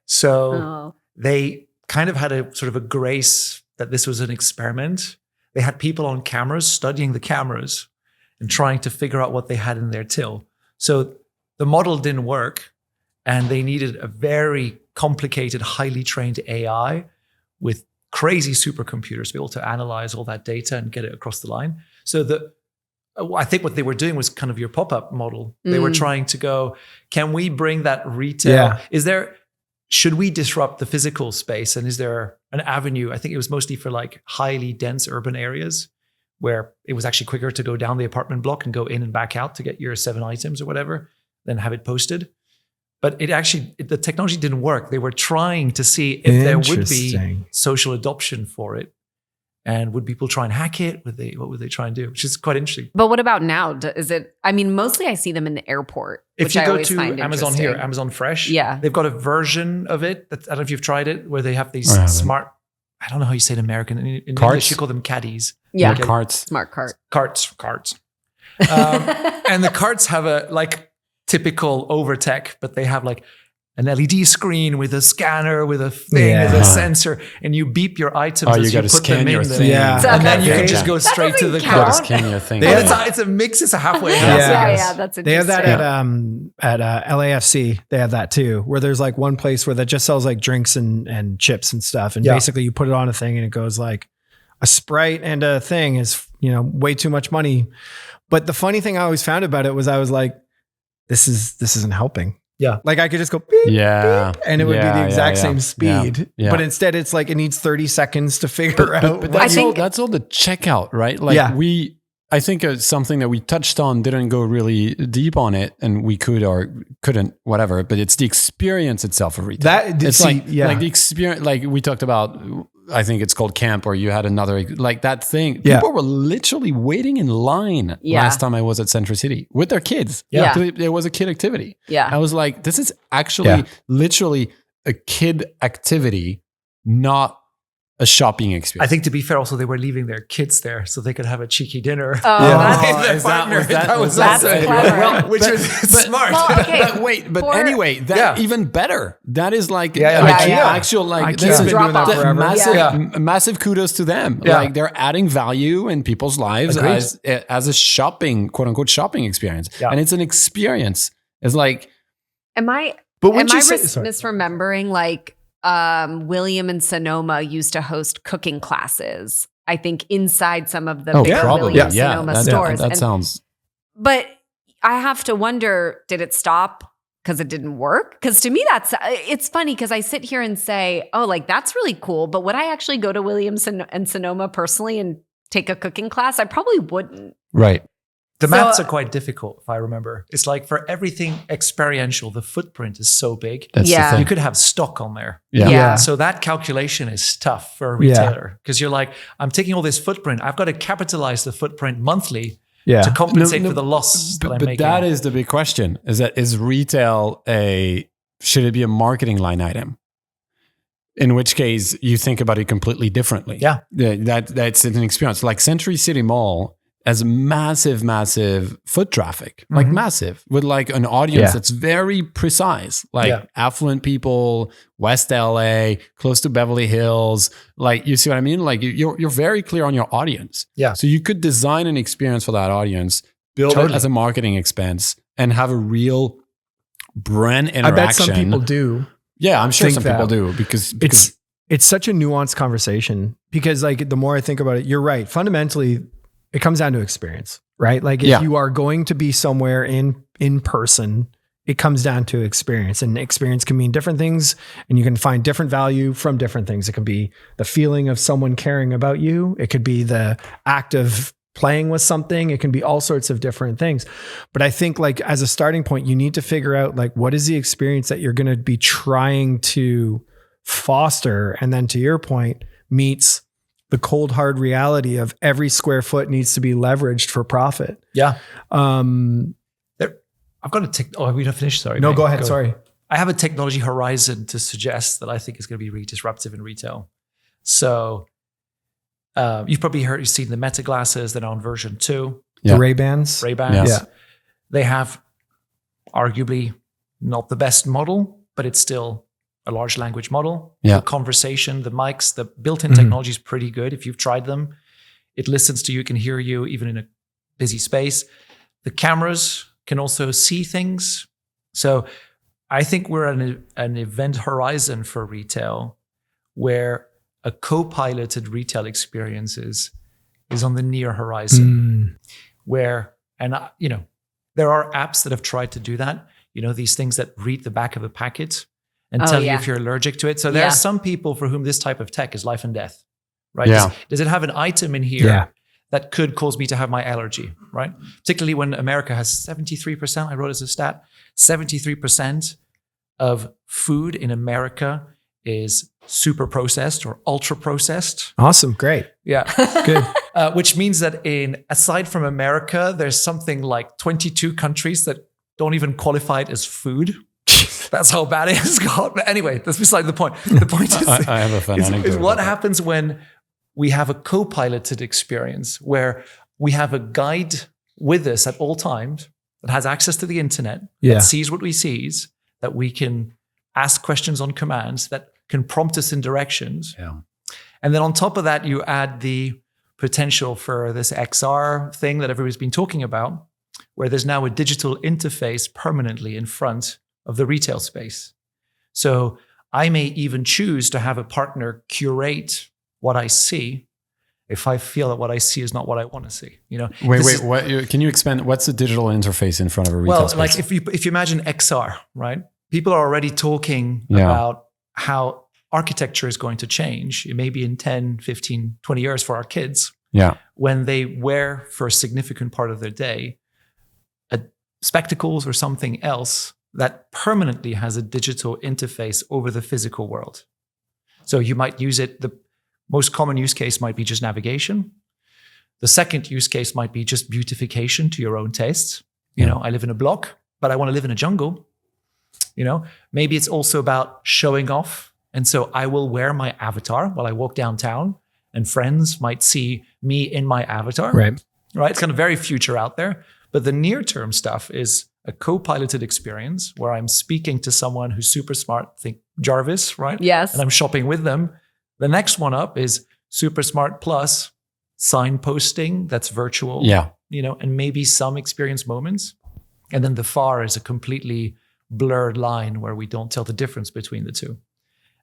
So Oh. they kind of had a sort of a grace that this was an experiment. They had people on cameras studying the cameras and trying to figure out what they had in their till. So the model didn't work, and they needed a very complicated, highly trained AI with crazy supercomputers to be able to analyze all that data and get it across the line. So I think what they were doing was kind of your pop-up model. They were trying to go, can we bring that retail? Yeah. Should we disrupt the physical space? And is there an avenue? I think it was mostly for like highly dense urban areas where it was actually quicker to go down the apartment block and go in and back out to get your 7 items or whatever, than have it posted. But the technology didn't work. They were trying to see if there would be Interesting. social adoption for it. And would people try and hack it? What would they try and do? Which is quite interesting. But what about now? Is it? I mean, mostly I see them in the airport. If which you I go always to find Amazon here, interesting. Amazon Fresh, Yeah. they've got a version of it. I don't know if you've tried it, where they have these I haven't. smart, I don't know how you say it in American. In English, Carts? you call them caddies. Yeah. The carts. Smart cart. Carts. And the carts have a like typical over tech, but they have like an LED screen with a scanner, with a thing, with Yeah. a sensor, and you beep your items Oh, you as you got to put them scan your in thing. there. Yeah. So- And then you Okay. can just go straight to the doesn't You got cart. to scan your thing. They And have- it's a mix. It's a halfway house. Yeah, that's interesting. They have that at LAFC. They have that too, where there's like one place where that just sells like drinks and chips and stuff. And Yeah. basically you put it on a thing and it goes like a Sprite and a thing is, way too much money. But the funny thing I always found about it was I was like, this isn't helping. Yeah. Like I could just go beep, Yeah. beep, and it would be the exact same speed. Yeah. But instead it's like it needs 30 seconds to figure out. But what that's, I think- that's all the checkout, right? Like Yeah. I think something that we touched on, didn't go really deep on it, and we could or couldn't, whatever. But it's the experience itself of retail. That- it's see, like yeah. like the experience. Like we talked about I think it's called camp, or you had another, like that thing. Yeah. People were literally waiting in line last time I was at Century City with their kids. Yeah. There was a kid activity. Yeah. I was like, this is actually literally a kid activity, not a shopping experience. I think, to be fair, also they were leaving their kids there so they could have a cheeky dinner. Oh, That's that's also- clever. Well, which was smart. Well, okay. But For- anyway, that even better. That is like actual like IKEA's this been is doing that forever. massive kudos to them. Yeah. Like they're adding value in people's lives Agreed. as a shopping, quote unquote, shopping experience. Yeah. And it's an experience. It's like, Am I misremembering like William and Sonoma used to host cooking classes, I think, inside some of the bigger William Sonoma stores. That sounds. But I have to wonder, did it stop because it didn't work? Because to me, it's funny because I sit here and say, oh, like that's really cool. But would I actually go to Williams and Sonoma personally and take a cooking class? I probably wouldn't. Right. The maths are quite difficult, if I remember. It's like for everything experiential, the footprint is so big. That's the thing. You could have stock on there. Yeah. So that calculation is tough for a retailer because you're like, I'm taking all this footprint. I've got to capitalize the footprint monthly to compensate for the loss that I'm making. But that is the big question: is retail should it be a marketing line item? In which case, you think about it completely differently. Yeah. That's an experience. Like Century City Mall has massive foot traffic, like massive, with like an audience that's very precise, like affluent people, West LA, close to Beverly Hills. Like, you see what I mean? Like you're very clear on your audience. Yeah. So you could design an experience for that audience, build it as a marketing expense, and have a real brand interaction. I bet some people do. Yeah, I'm sure some people do because it's such a nuanced conversation because like the more I think about it, you're right. Fundamentally, it comes down to experience, right? Like if you are going to be somewhere in person, it comes down to experience, and experience can mean different things, and you can find different value from different things. It can be the feeling of someone caring about you. It could be the act of playing with something. It can be all sorts of different things. But I think like as a starting point, you need to figure out like, what is the experience that you're going to be trying to foster? And then to your point, meets the cold, hard reality of every square foot needs to be leveraged for profit. Yeah. I've got a oh, we don't finish. Sorry. No, go ahead. Sorry. I have a technology horizon to suggest that I think is going to be really disruptive in retail. So you've probably seen the Meta glasses that are on version 2. The Ray-Bans. Ray-Bans. Yeah. They have arguably not the best model, but it's still a large language model. Yeah. The conversation, the mics, the built-in technology is pretty good. If you've tried them, it listens to you, it can hear you even in a busy space. The cameras can also see things. So I think we're at an event horizon for retail where a co-piloted retail experience is on the near horizon. Where, and there are apps that have tried to do that. These things that read the back of a packet and tell you if you're allergic to it. So there are some people for whom this type of tech is life and death, right? Yeah. Does it have an item in here that could cause me to have my allergy, right? Particularly when America has 73%, I wrote as a stat, 73% of food in America is super processed or ultra processed. Awesome. Great. Yeah. Good. Which means that aside from America, there's something like 22 countries that don't even qualify it as food. That's how bad it has got. But anyway, that's beside the point. The point is, I have a fun anecdote is what about happens when we have a co-piloted experience where we have a guide with us at all times that has access to the internet, that sees what we sees, that we can ask questions on commands, that can prompt us in directions. Yeah. And then on top of that, you add the potential for this XR thing that everybody's been talking about, where there's now a digital interface permanently in front of the retail space. So I may even choose to have a partner curate what I see if I feel that what I see is not what I want to see. Wait, what? Can you expand? What's the digital interface in front of a retail space? Like if you imagine XR, right? People are already talking about how architecture is going to change. It may be in 10, 15, 20 years for our kids. Yeah. When they wear for a significant part of their day spectacles or something else that permanently has a digital interface over the physical world. So you might use it, the most common use case might be just navigation. The second use case might be just beautification to your own tastes. You know, I live in a block, but I want to live in a jungle. You know, maybe it's also about showing off. And so I will wear my avatar while I walk downtown, and friends might see me in my avatar. Right. It's kind of very future out there. But the near-term stuff is a co-piloted experience where I'm speaking to someone who's super smart, think Jarvis, right? Yes. And I'm shopping with them. The next one up is super smart plus signposting that's virtual. Yeah. You know, and maybe some experience moments. And then the far is a completely blurred line where we don't tell the difference between the two.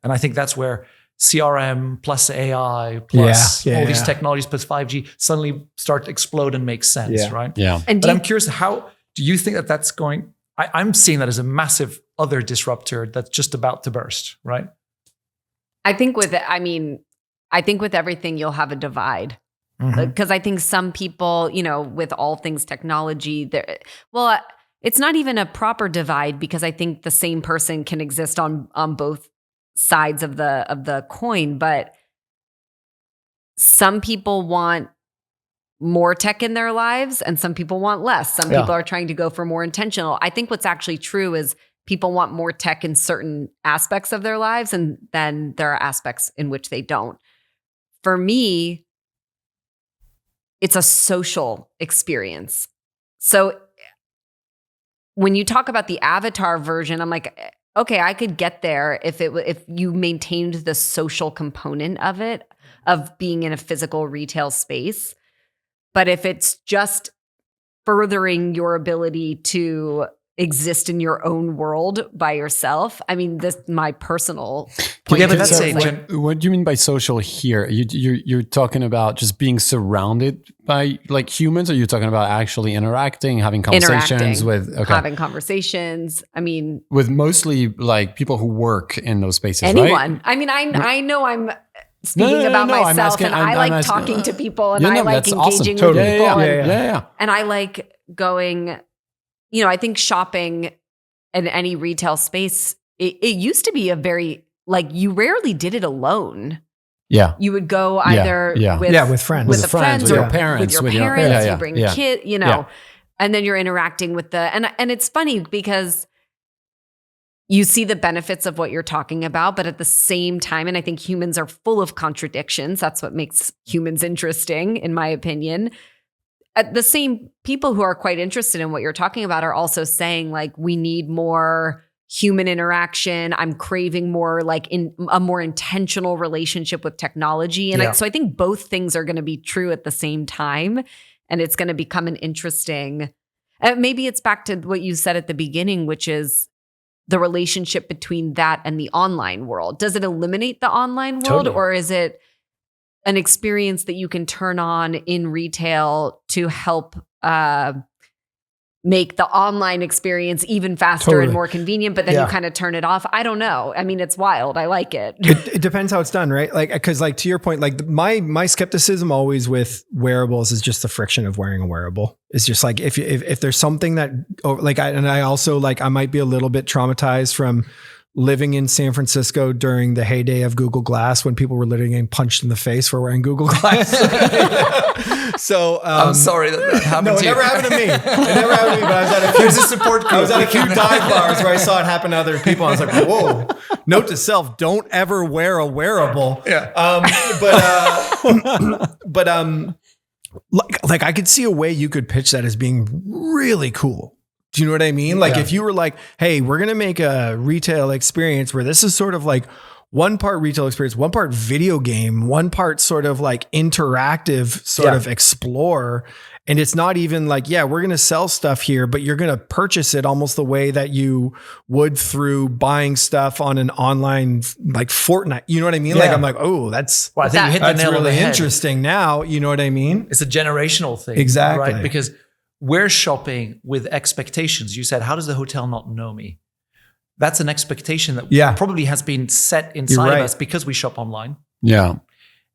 And I think that's where CRM plus AI plus all these technologies plus 5G suddenly start to explode and make sense, right? Yeah. And But I'm curious, how do you think that that's going? I'm seeing that as a massive other disruptor that's just about to burst, right? I think with everything, you'll have a divide. Because I think some people, you know, with all things technology, it's not even a proper divide, because I think the same person can exist on both sides of the coin. But some people want more tech in their lives and some people want less. Some people are trying to go for more intentional. I think what's actually true is people want more tech in certain aspects of their lives, and then there are aspects in which they don't. For me, it's a social experience. So when you talk about the avatar version, I'm like, okay, I could get there if you maintained the social component of it, of being in a physical retail space. But if it's just furthering your ability to exist in your own world by yourself, I mean, this my personal point. Yeah, but that's what do you mean by social here? You're talking about just being surrounded by like humans, or you're talking about actually interacting, having conversations having conversations. I mean, with mostly like people who work in those spaces. Anyone. Right? I mean, I know I'm speaking about myself, and I like talking to people, and I like engaging with people. And I like going. You know, I think shopping in any retail space, it used to be a very, like, you rarely did it alone. Yeah. You would go either with friends. With friends, with or your parents. With your parents, you bring kids, you know, and then you're interacting with and it's funny because you see the benefits of what you're talking about, but at the same time, and I think humans are full of contradictions. That's what makes humans interesting, in my opinion. At the same people who are quite interested in what you're talking about are also saying, like, we need more human interaction. I'm craving more, like, in a more intentional relationship with technology. And so I think both things are going to be true at the same time. And it's going to become an interesting, maybe it's back to what you said at the beginning, which is the relationship between that and the online world. Does it eliminate the online world, or is it an experience that you can turn on in retail to help make the online experience even faster and more convenient, but then you kind of turn it off? I don't know. I mean, it's wild. I like it. It depends how it's done, right? Like, because like to your point, like my skepticism always with wearables is just the friction of wearing a wearable. It's just like, if there's something that I also like, I might be a little bit traumatized from living in San Francisco during the heyday of Google Glass, when people were literally getting punched in the face for wearing Google Glass. So I'm sorry that happened to you. It never happened to me. It never happened to me. But I was at a few support group. I was at a few dive bars where I saw it happen to other people. I was like, whoa. Note to self: don't ever wear a wearable. Yeah. Like I could see a way you could pitch that as being really cool. Do you know what I mean? Like if you were like, hey, we're going to make a retail experience where this is sort of like one part retail experience, one part video game, one part sort of like interactive sort of explore. And it's not even like, we're going to sell stuff here, but you're going to purchase it almost the way that you would through buying stuff on an online, like Fortnite. You know what I mean? Like, I'm like, oh, that's, I think you hit the nail on the head. Interesting now. You know what I mean? It's a generational thing. Exactly. Right? Because we're shopping with expectations. You said, how does the hotel not know me? That's an expectation that probably has been set inside of us because we shop online. Yeah.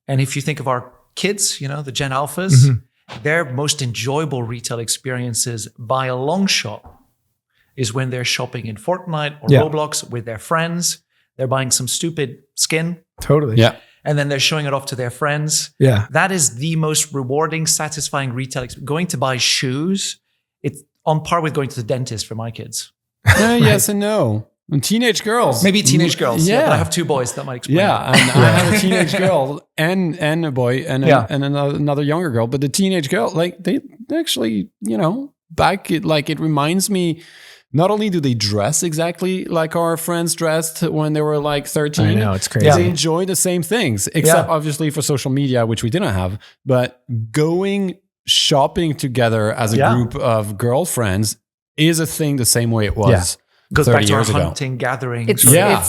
And if you think of our kids, you know, the Gen Alphas, their most enjoyable retail experiences by a long shot is when they're shopping in Fortnite or Roblox with their friends. They're buying some stupid skin. Totally. Yeah. and then they're showing it off to their friends. Yeah. That is the most rewarding, satisfying retail experience. Going to buy shoes, it's on par with going to the dentist for my kids. Yes and no. And teenage girls. Maybe teenage girls. Yeah. But I have 2 boys. That might explain. Yeah, and I have a teenage girl and a boy and another younger girl. But the teenage girl, like they actually, it reminds me. Not only do they dress exactly like our friends dressed when they were like 13. I know, it's crazy. They enjoy the same things, except obviously for social media, which we didn't have. But going shopping together as a group of girlfriends is a thing the same way it was. Goes 30 back to our years ago. hunting, gathering. It's Yeah.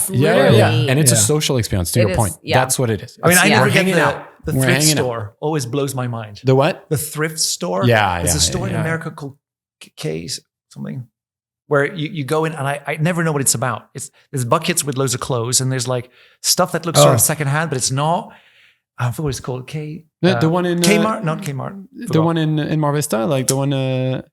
And it's a social experience, to It your is, point. yeah. That's what it is. I mean, I We're never get hanging out. the We're thrift hanging out. store. Always blows my mind. The what? The thrift store. Yeah, There's yeah, a store in yeah. America called K's something, where you go in and I never know what it's about. There's buckets with loads of clothes and there's like stuff that looks sort of secondhand, but it's not. I forgot what it's called. The one in Kmart, not Kmart. the one in Mar Vista, like the one.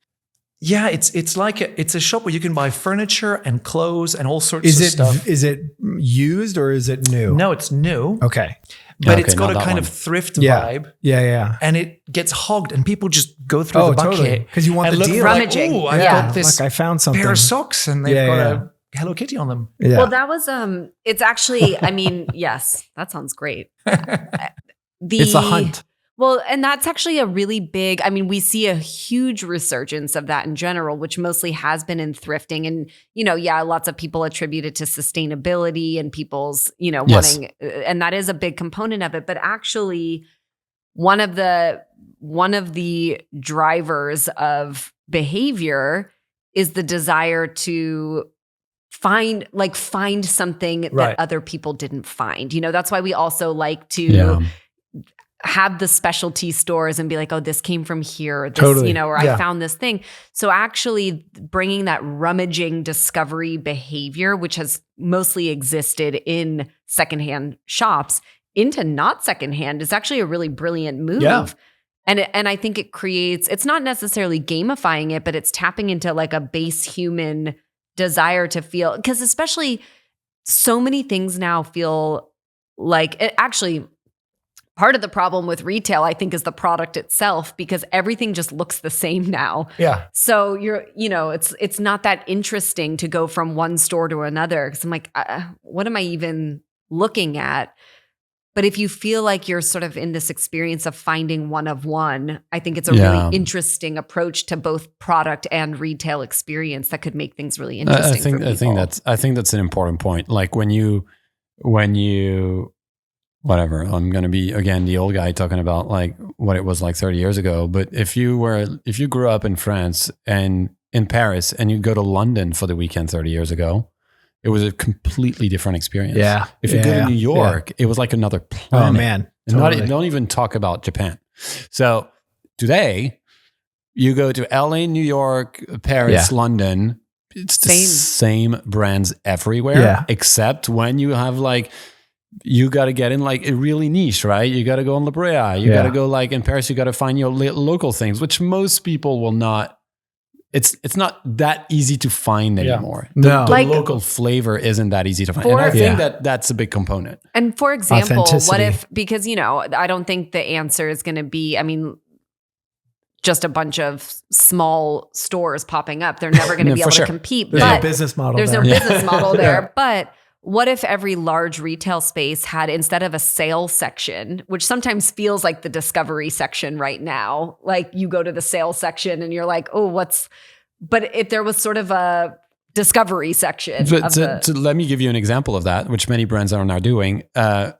Yeah, it's like it's a shop where you can buy furniture and clothes and all sorts of stuff. Is it used or is it new? No, it's new. Okay. But Okay, it's got not a that kind one. of thrift Yeah. vibe. Yeah. And it gets hogged and people just go through the bucket. Totally. Because you want and the look deal. like, Rummaging. ooh, I've Yeah. got this Look, I found something. pair of socks and they've got Yeah. a Hello Kitty on them. Yeah. Well, that was it's actually, I mean, yes, that sounds great. It's a hunt. Well, and that's actually a really big, I mean, we see a huge resurgence of that in general, which mostly has been in thrifting. And, lots of people attribute it to sustainability and people's, wanting, and that is a big component of it. But actually, one of the drivers of behavior is the desire to find something that other people didn't find. That's why we also like to have the specialty stores and be like, oh, this came from here, this, or I found this thing. So actually bringing that rummaging discovery behavior, which has mostly existed in secondhand shops, into not secondhand is actually a really brilliant move. Yeah. And I think it creates, it's not necessarily gamifying it, but it's tapping into like a base human desire to feel, because especially so many things now feel like actually part of the problem with retail, I think, is the product itself, because everything just looks the same now. Yeah. So it's not that interesting to go from one store to another, because I'm like, what am I even looking at? But if you feel like you're sort of in this experience of finding one of one, I think it's a really interesting approach to both product and retail experience that could make things really interesting for people. I think that's an important point. Like when you whatever, I'm going to be again the old guy talking about like what it was like 30 years ago. But if you grew up in France and in Paris and you go to London for the weekend 30 years ago, it was a completely different experience. Yeah. If you go to New York, it was like another planet. Oh man. And Totally. don't even talk about Japan. So today you go to LA, New York, Paris, London, it's the same brands everywhere, except when you have like, you got to get in like a really niche, right? You got to go on La Brea. You got to go like in Paris, you got to find your local things, which most people will not. It's not that easy to find anymore. No. The local flavor isn't that easy to find. And I think that's a big component. And for example, what if, because, I don't think the answer is going to be, I mean, just a bunch of small stores popping up. They're never going to be able to compete. There's no business model There's there. no business model there. But what if every large retail space had, instead of a sale section, which sometimes feels like the discovery section right now, like you go to the sale section and you're like, oh, but if there was sort of a discovery section. So let me give you an example of that, which many brands are now doing.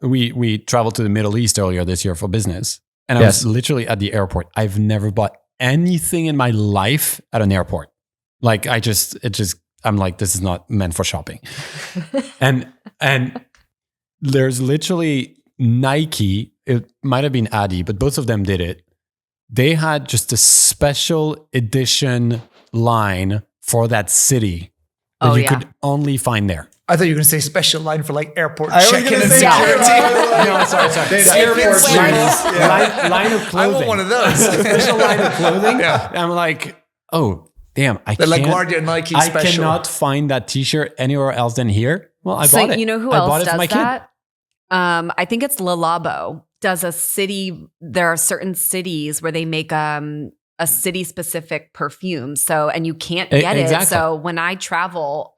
We traveled to the Middle East earlier this year for business. And I was literally at the airport. I've never bought anything in my life at an airport. Like I'm like, this is not meant for shopping. and there's literally Nike, it might have been Adi, but both of them did it. They had just a special edition line for that city that you could only find there. I thought you were going to say special line for like airport I was check-in gonna and say security. No, sorry. Airport shoes. Line of clothing. I want one of those. Special line of clothing. I'm like, oh, damn. They're like Guardia Nike special. I cannot find that t-shirt anywhere else than here. Well, I So bought it. you know who I else bought it for does my that? I think it's Le Labo does a city. There are certain cities where they make a city specific perfume. So, and you can't get it. So when I travel,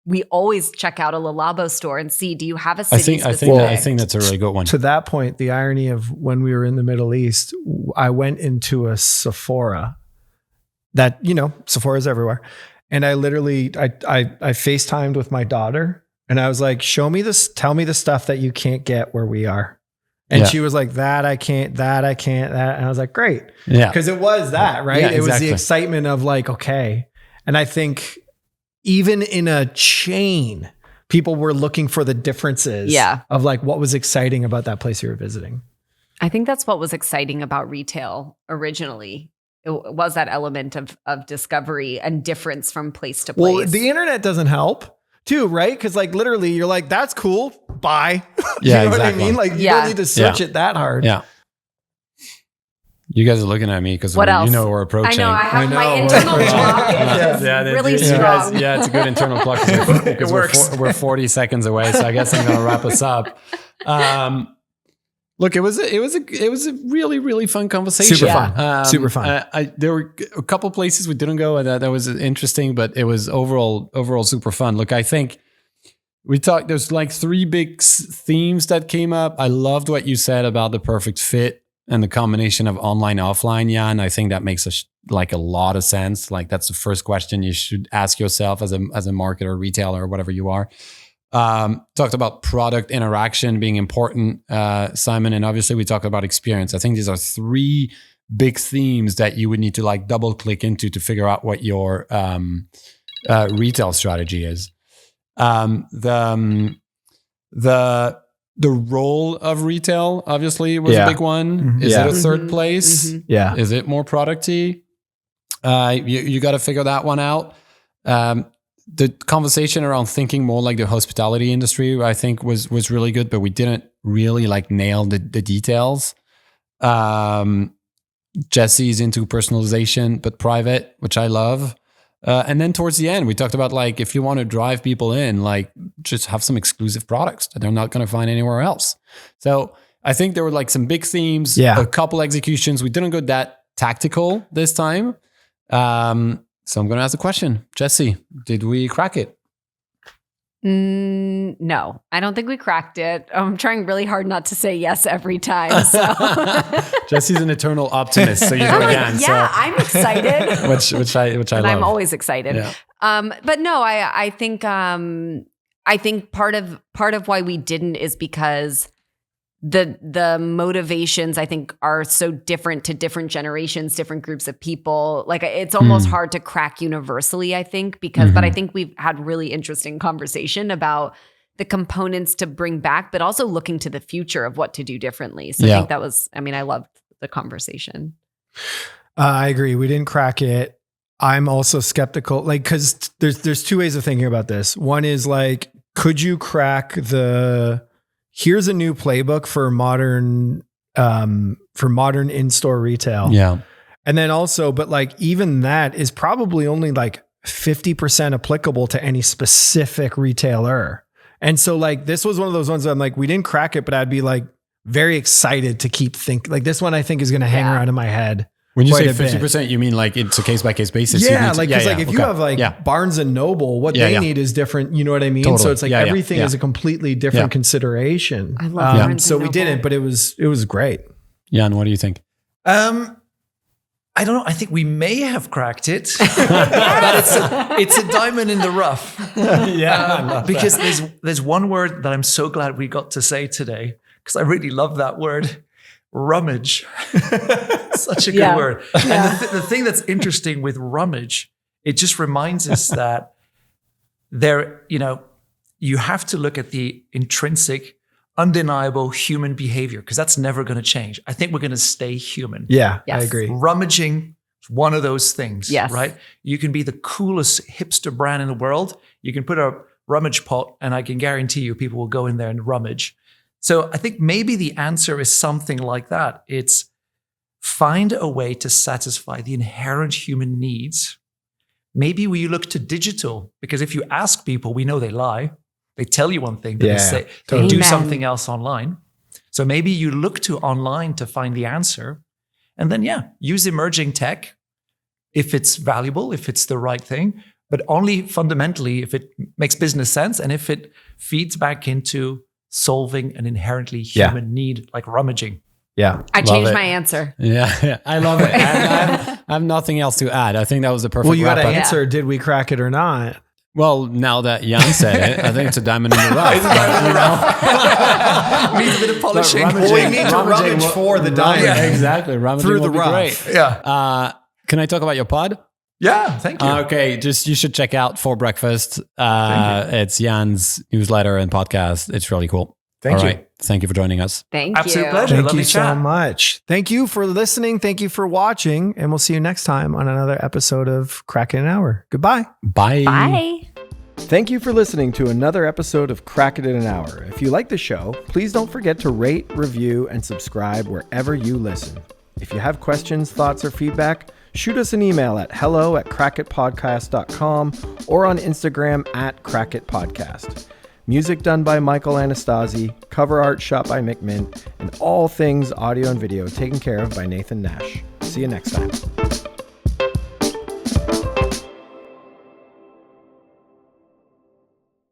we always check out a Le Labo store and see, do you have a city specific? I think that's a really good one. To that point, the irony of when we were in the Middle East, I went into a Sephora that, Sephora's everywhere. And I literally, I FaceTimed with my daughter and I was like, tell me the stuff that you can't get where we are. And she was like, that I can't. And I was like, great. Yeah. Because it was that, right? Yeah, it was the excitement of like, okay. And I think even in a chain, people were looking for the differences of like what was exciting about that place you were visiting. I think that's what was exciting about retail originally. It was that element of discovery and difference from place to place. Well, the internet doesn't help too, right? Because like literally you're like, that's cool. Bye. Yeah, you know exactly. what I mean? Like you don't need to search it that hard. Yeah. You guys are looking at me because we're approaching. I know. I have my internal clock. Really strong. It's a good internal clock because we're 40 seconds away. So I guess I'm going to wrap us up. Look, it was a really, really fun conversation. Super fun. There were a couple places we didn't go that was interesting, but it was overall super fun. Look, I think we talked. There's like 3 big themes that came up. I loved what you said about the perfect fit and the combination of online, offline, Yann. I think that makes a lot of sense. Like that's the first question you should ask yourself as a marketer, retailer, or whatever you are. Talked about product interaction being important, Simon, and obviously we talked about experience. I think these are 3 big themes that you would need to like double click into to figure out what your retail strategy is. The role of retail obviously was a big one. Mm-hmm. Is it a third place? Mm-hmm. Yeah. Is it more producty? You got to figure that one out. The conversation around thinking more like the hospitality industry, I think was really good, but we didn't really like nail the details. Jesse's into personalization, but private, which I love. And then towards the end, we talked about like, if you want to drive people in, like just have some exclusive products that they're not going to find anywhere else. So I think there were like some big themes, a couple executions. We didn't go that tactical this time. So I'm going to ask the question, Jesse, did we crack it? No, I don't think we cracked it. I'm trying really hard not to say yes every time. So Jesse's an eternal optimist, so you do again. Yeah, so. I'm excited. which I love. I'm always excited. Yeah. But no, I think part of why we didn't is because the motivations I think are so different to different generations, different groups of people. Like it's almost hard to crack universally, I think, because but I think we've had really interesting conversation about the components to bring back, but also looking to the future of what to do differently. So I think that was, I loved the conversation. I agree. We didn't crack it. I'm also skeptical, like, cause there's 2 ways of thinking about this. One is like, could you crack here's a new playbook for modern in-store retail. Yeah. And then also, but like even that is probably only like 50% applicable to any specific retailer. And so like, this was one of those ones that I'm like, we didn't crack it, but I'd be like very excited to keep thinking like this one I think is going to hang around in my head. When you say 50%, you mean like it's a case by case basis? Yeah, like if you have like Barnes and Noble, what they need is different. You know what I mean? Totally. So it's like everything is a completely different consideration. I love Barnes so and we Noble. didn't, but it was great. Yann, what do you think? I don't know. I think we may have cracked it, but it's a diamond in the rough. Because there's one word that I'm so glad we got to say today because I really love that word. Rummage. Such a good word. And the thing that's interesting with rummage, it just reminds us that you have to look at the intrinsic, undeniable human behavior because that's never going to change. I think we're going to stay human. Yeah, yes. I agree. Rummaging is one of those things, yes. right? You can be the coolest hipster brand in the world. You can put a rummage pot and I can guarantee you people will go in there and rummage. So I think maybe the answer is something like that. It's find a way to satisfy the inherent human needs. Maybe we look to digital because if you ask people, we know they lie. They tell you one thing, but Yeah, they totally. do Amen. something else online. So maybe you look to online to find the answer, and then use emerging tech if it's valuable, if it's the right thing, but only fundamentally if it makes business sense and if it feeds back into solving an inherently human need, like rummaging. Yeah. I Love changed it. my answer. Yeah, I love it. I have nothing else to add. I think that was the perfect Well, you got to wrap-up. answer, did we crack it or not? Well, now that Yann said it, I think it's a diamond in the rough. Needs a bit of polishing. Rummaging- Well, you need to rummage for the diamond. Yeah, exactly. Rummaging Through the would be rough. great. Yeah. Can I talk about your pod? Yeah. Thank you. Okay, you should check out For Breakfast. It's Yann's newsletter and podcast. It's really cool. Thank All you. right. Thank you for joining us. Thank Absolute you. pleasure. Thank Lovely you so chat. much. Thank you for listening. Thank you for watching. And we'll see you next time on another episode of Crack It an Hour. Goodbye. Bye. Bye. Thank you for listening to another episode of Crack It in an Hour. If you like the show, please don't forget to rate, review, and subscribe wherever you listen. If you have questions, thoughts, or feedback, shoot us an email at hello@crackitpodcast.com or on Instagram @crackitpodcast. Music done by Michael Anastasi, cover art shot by Mick Mint, and all things audio and video taken care of by Nathan Nash. See you next time.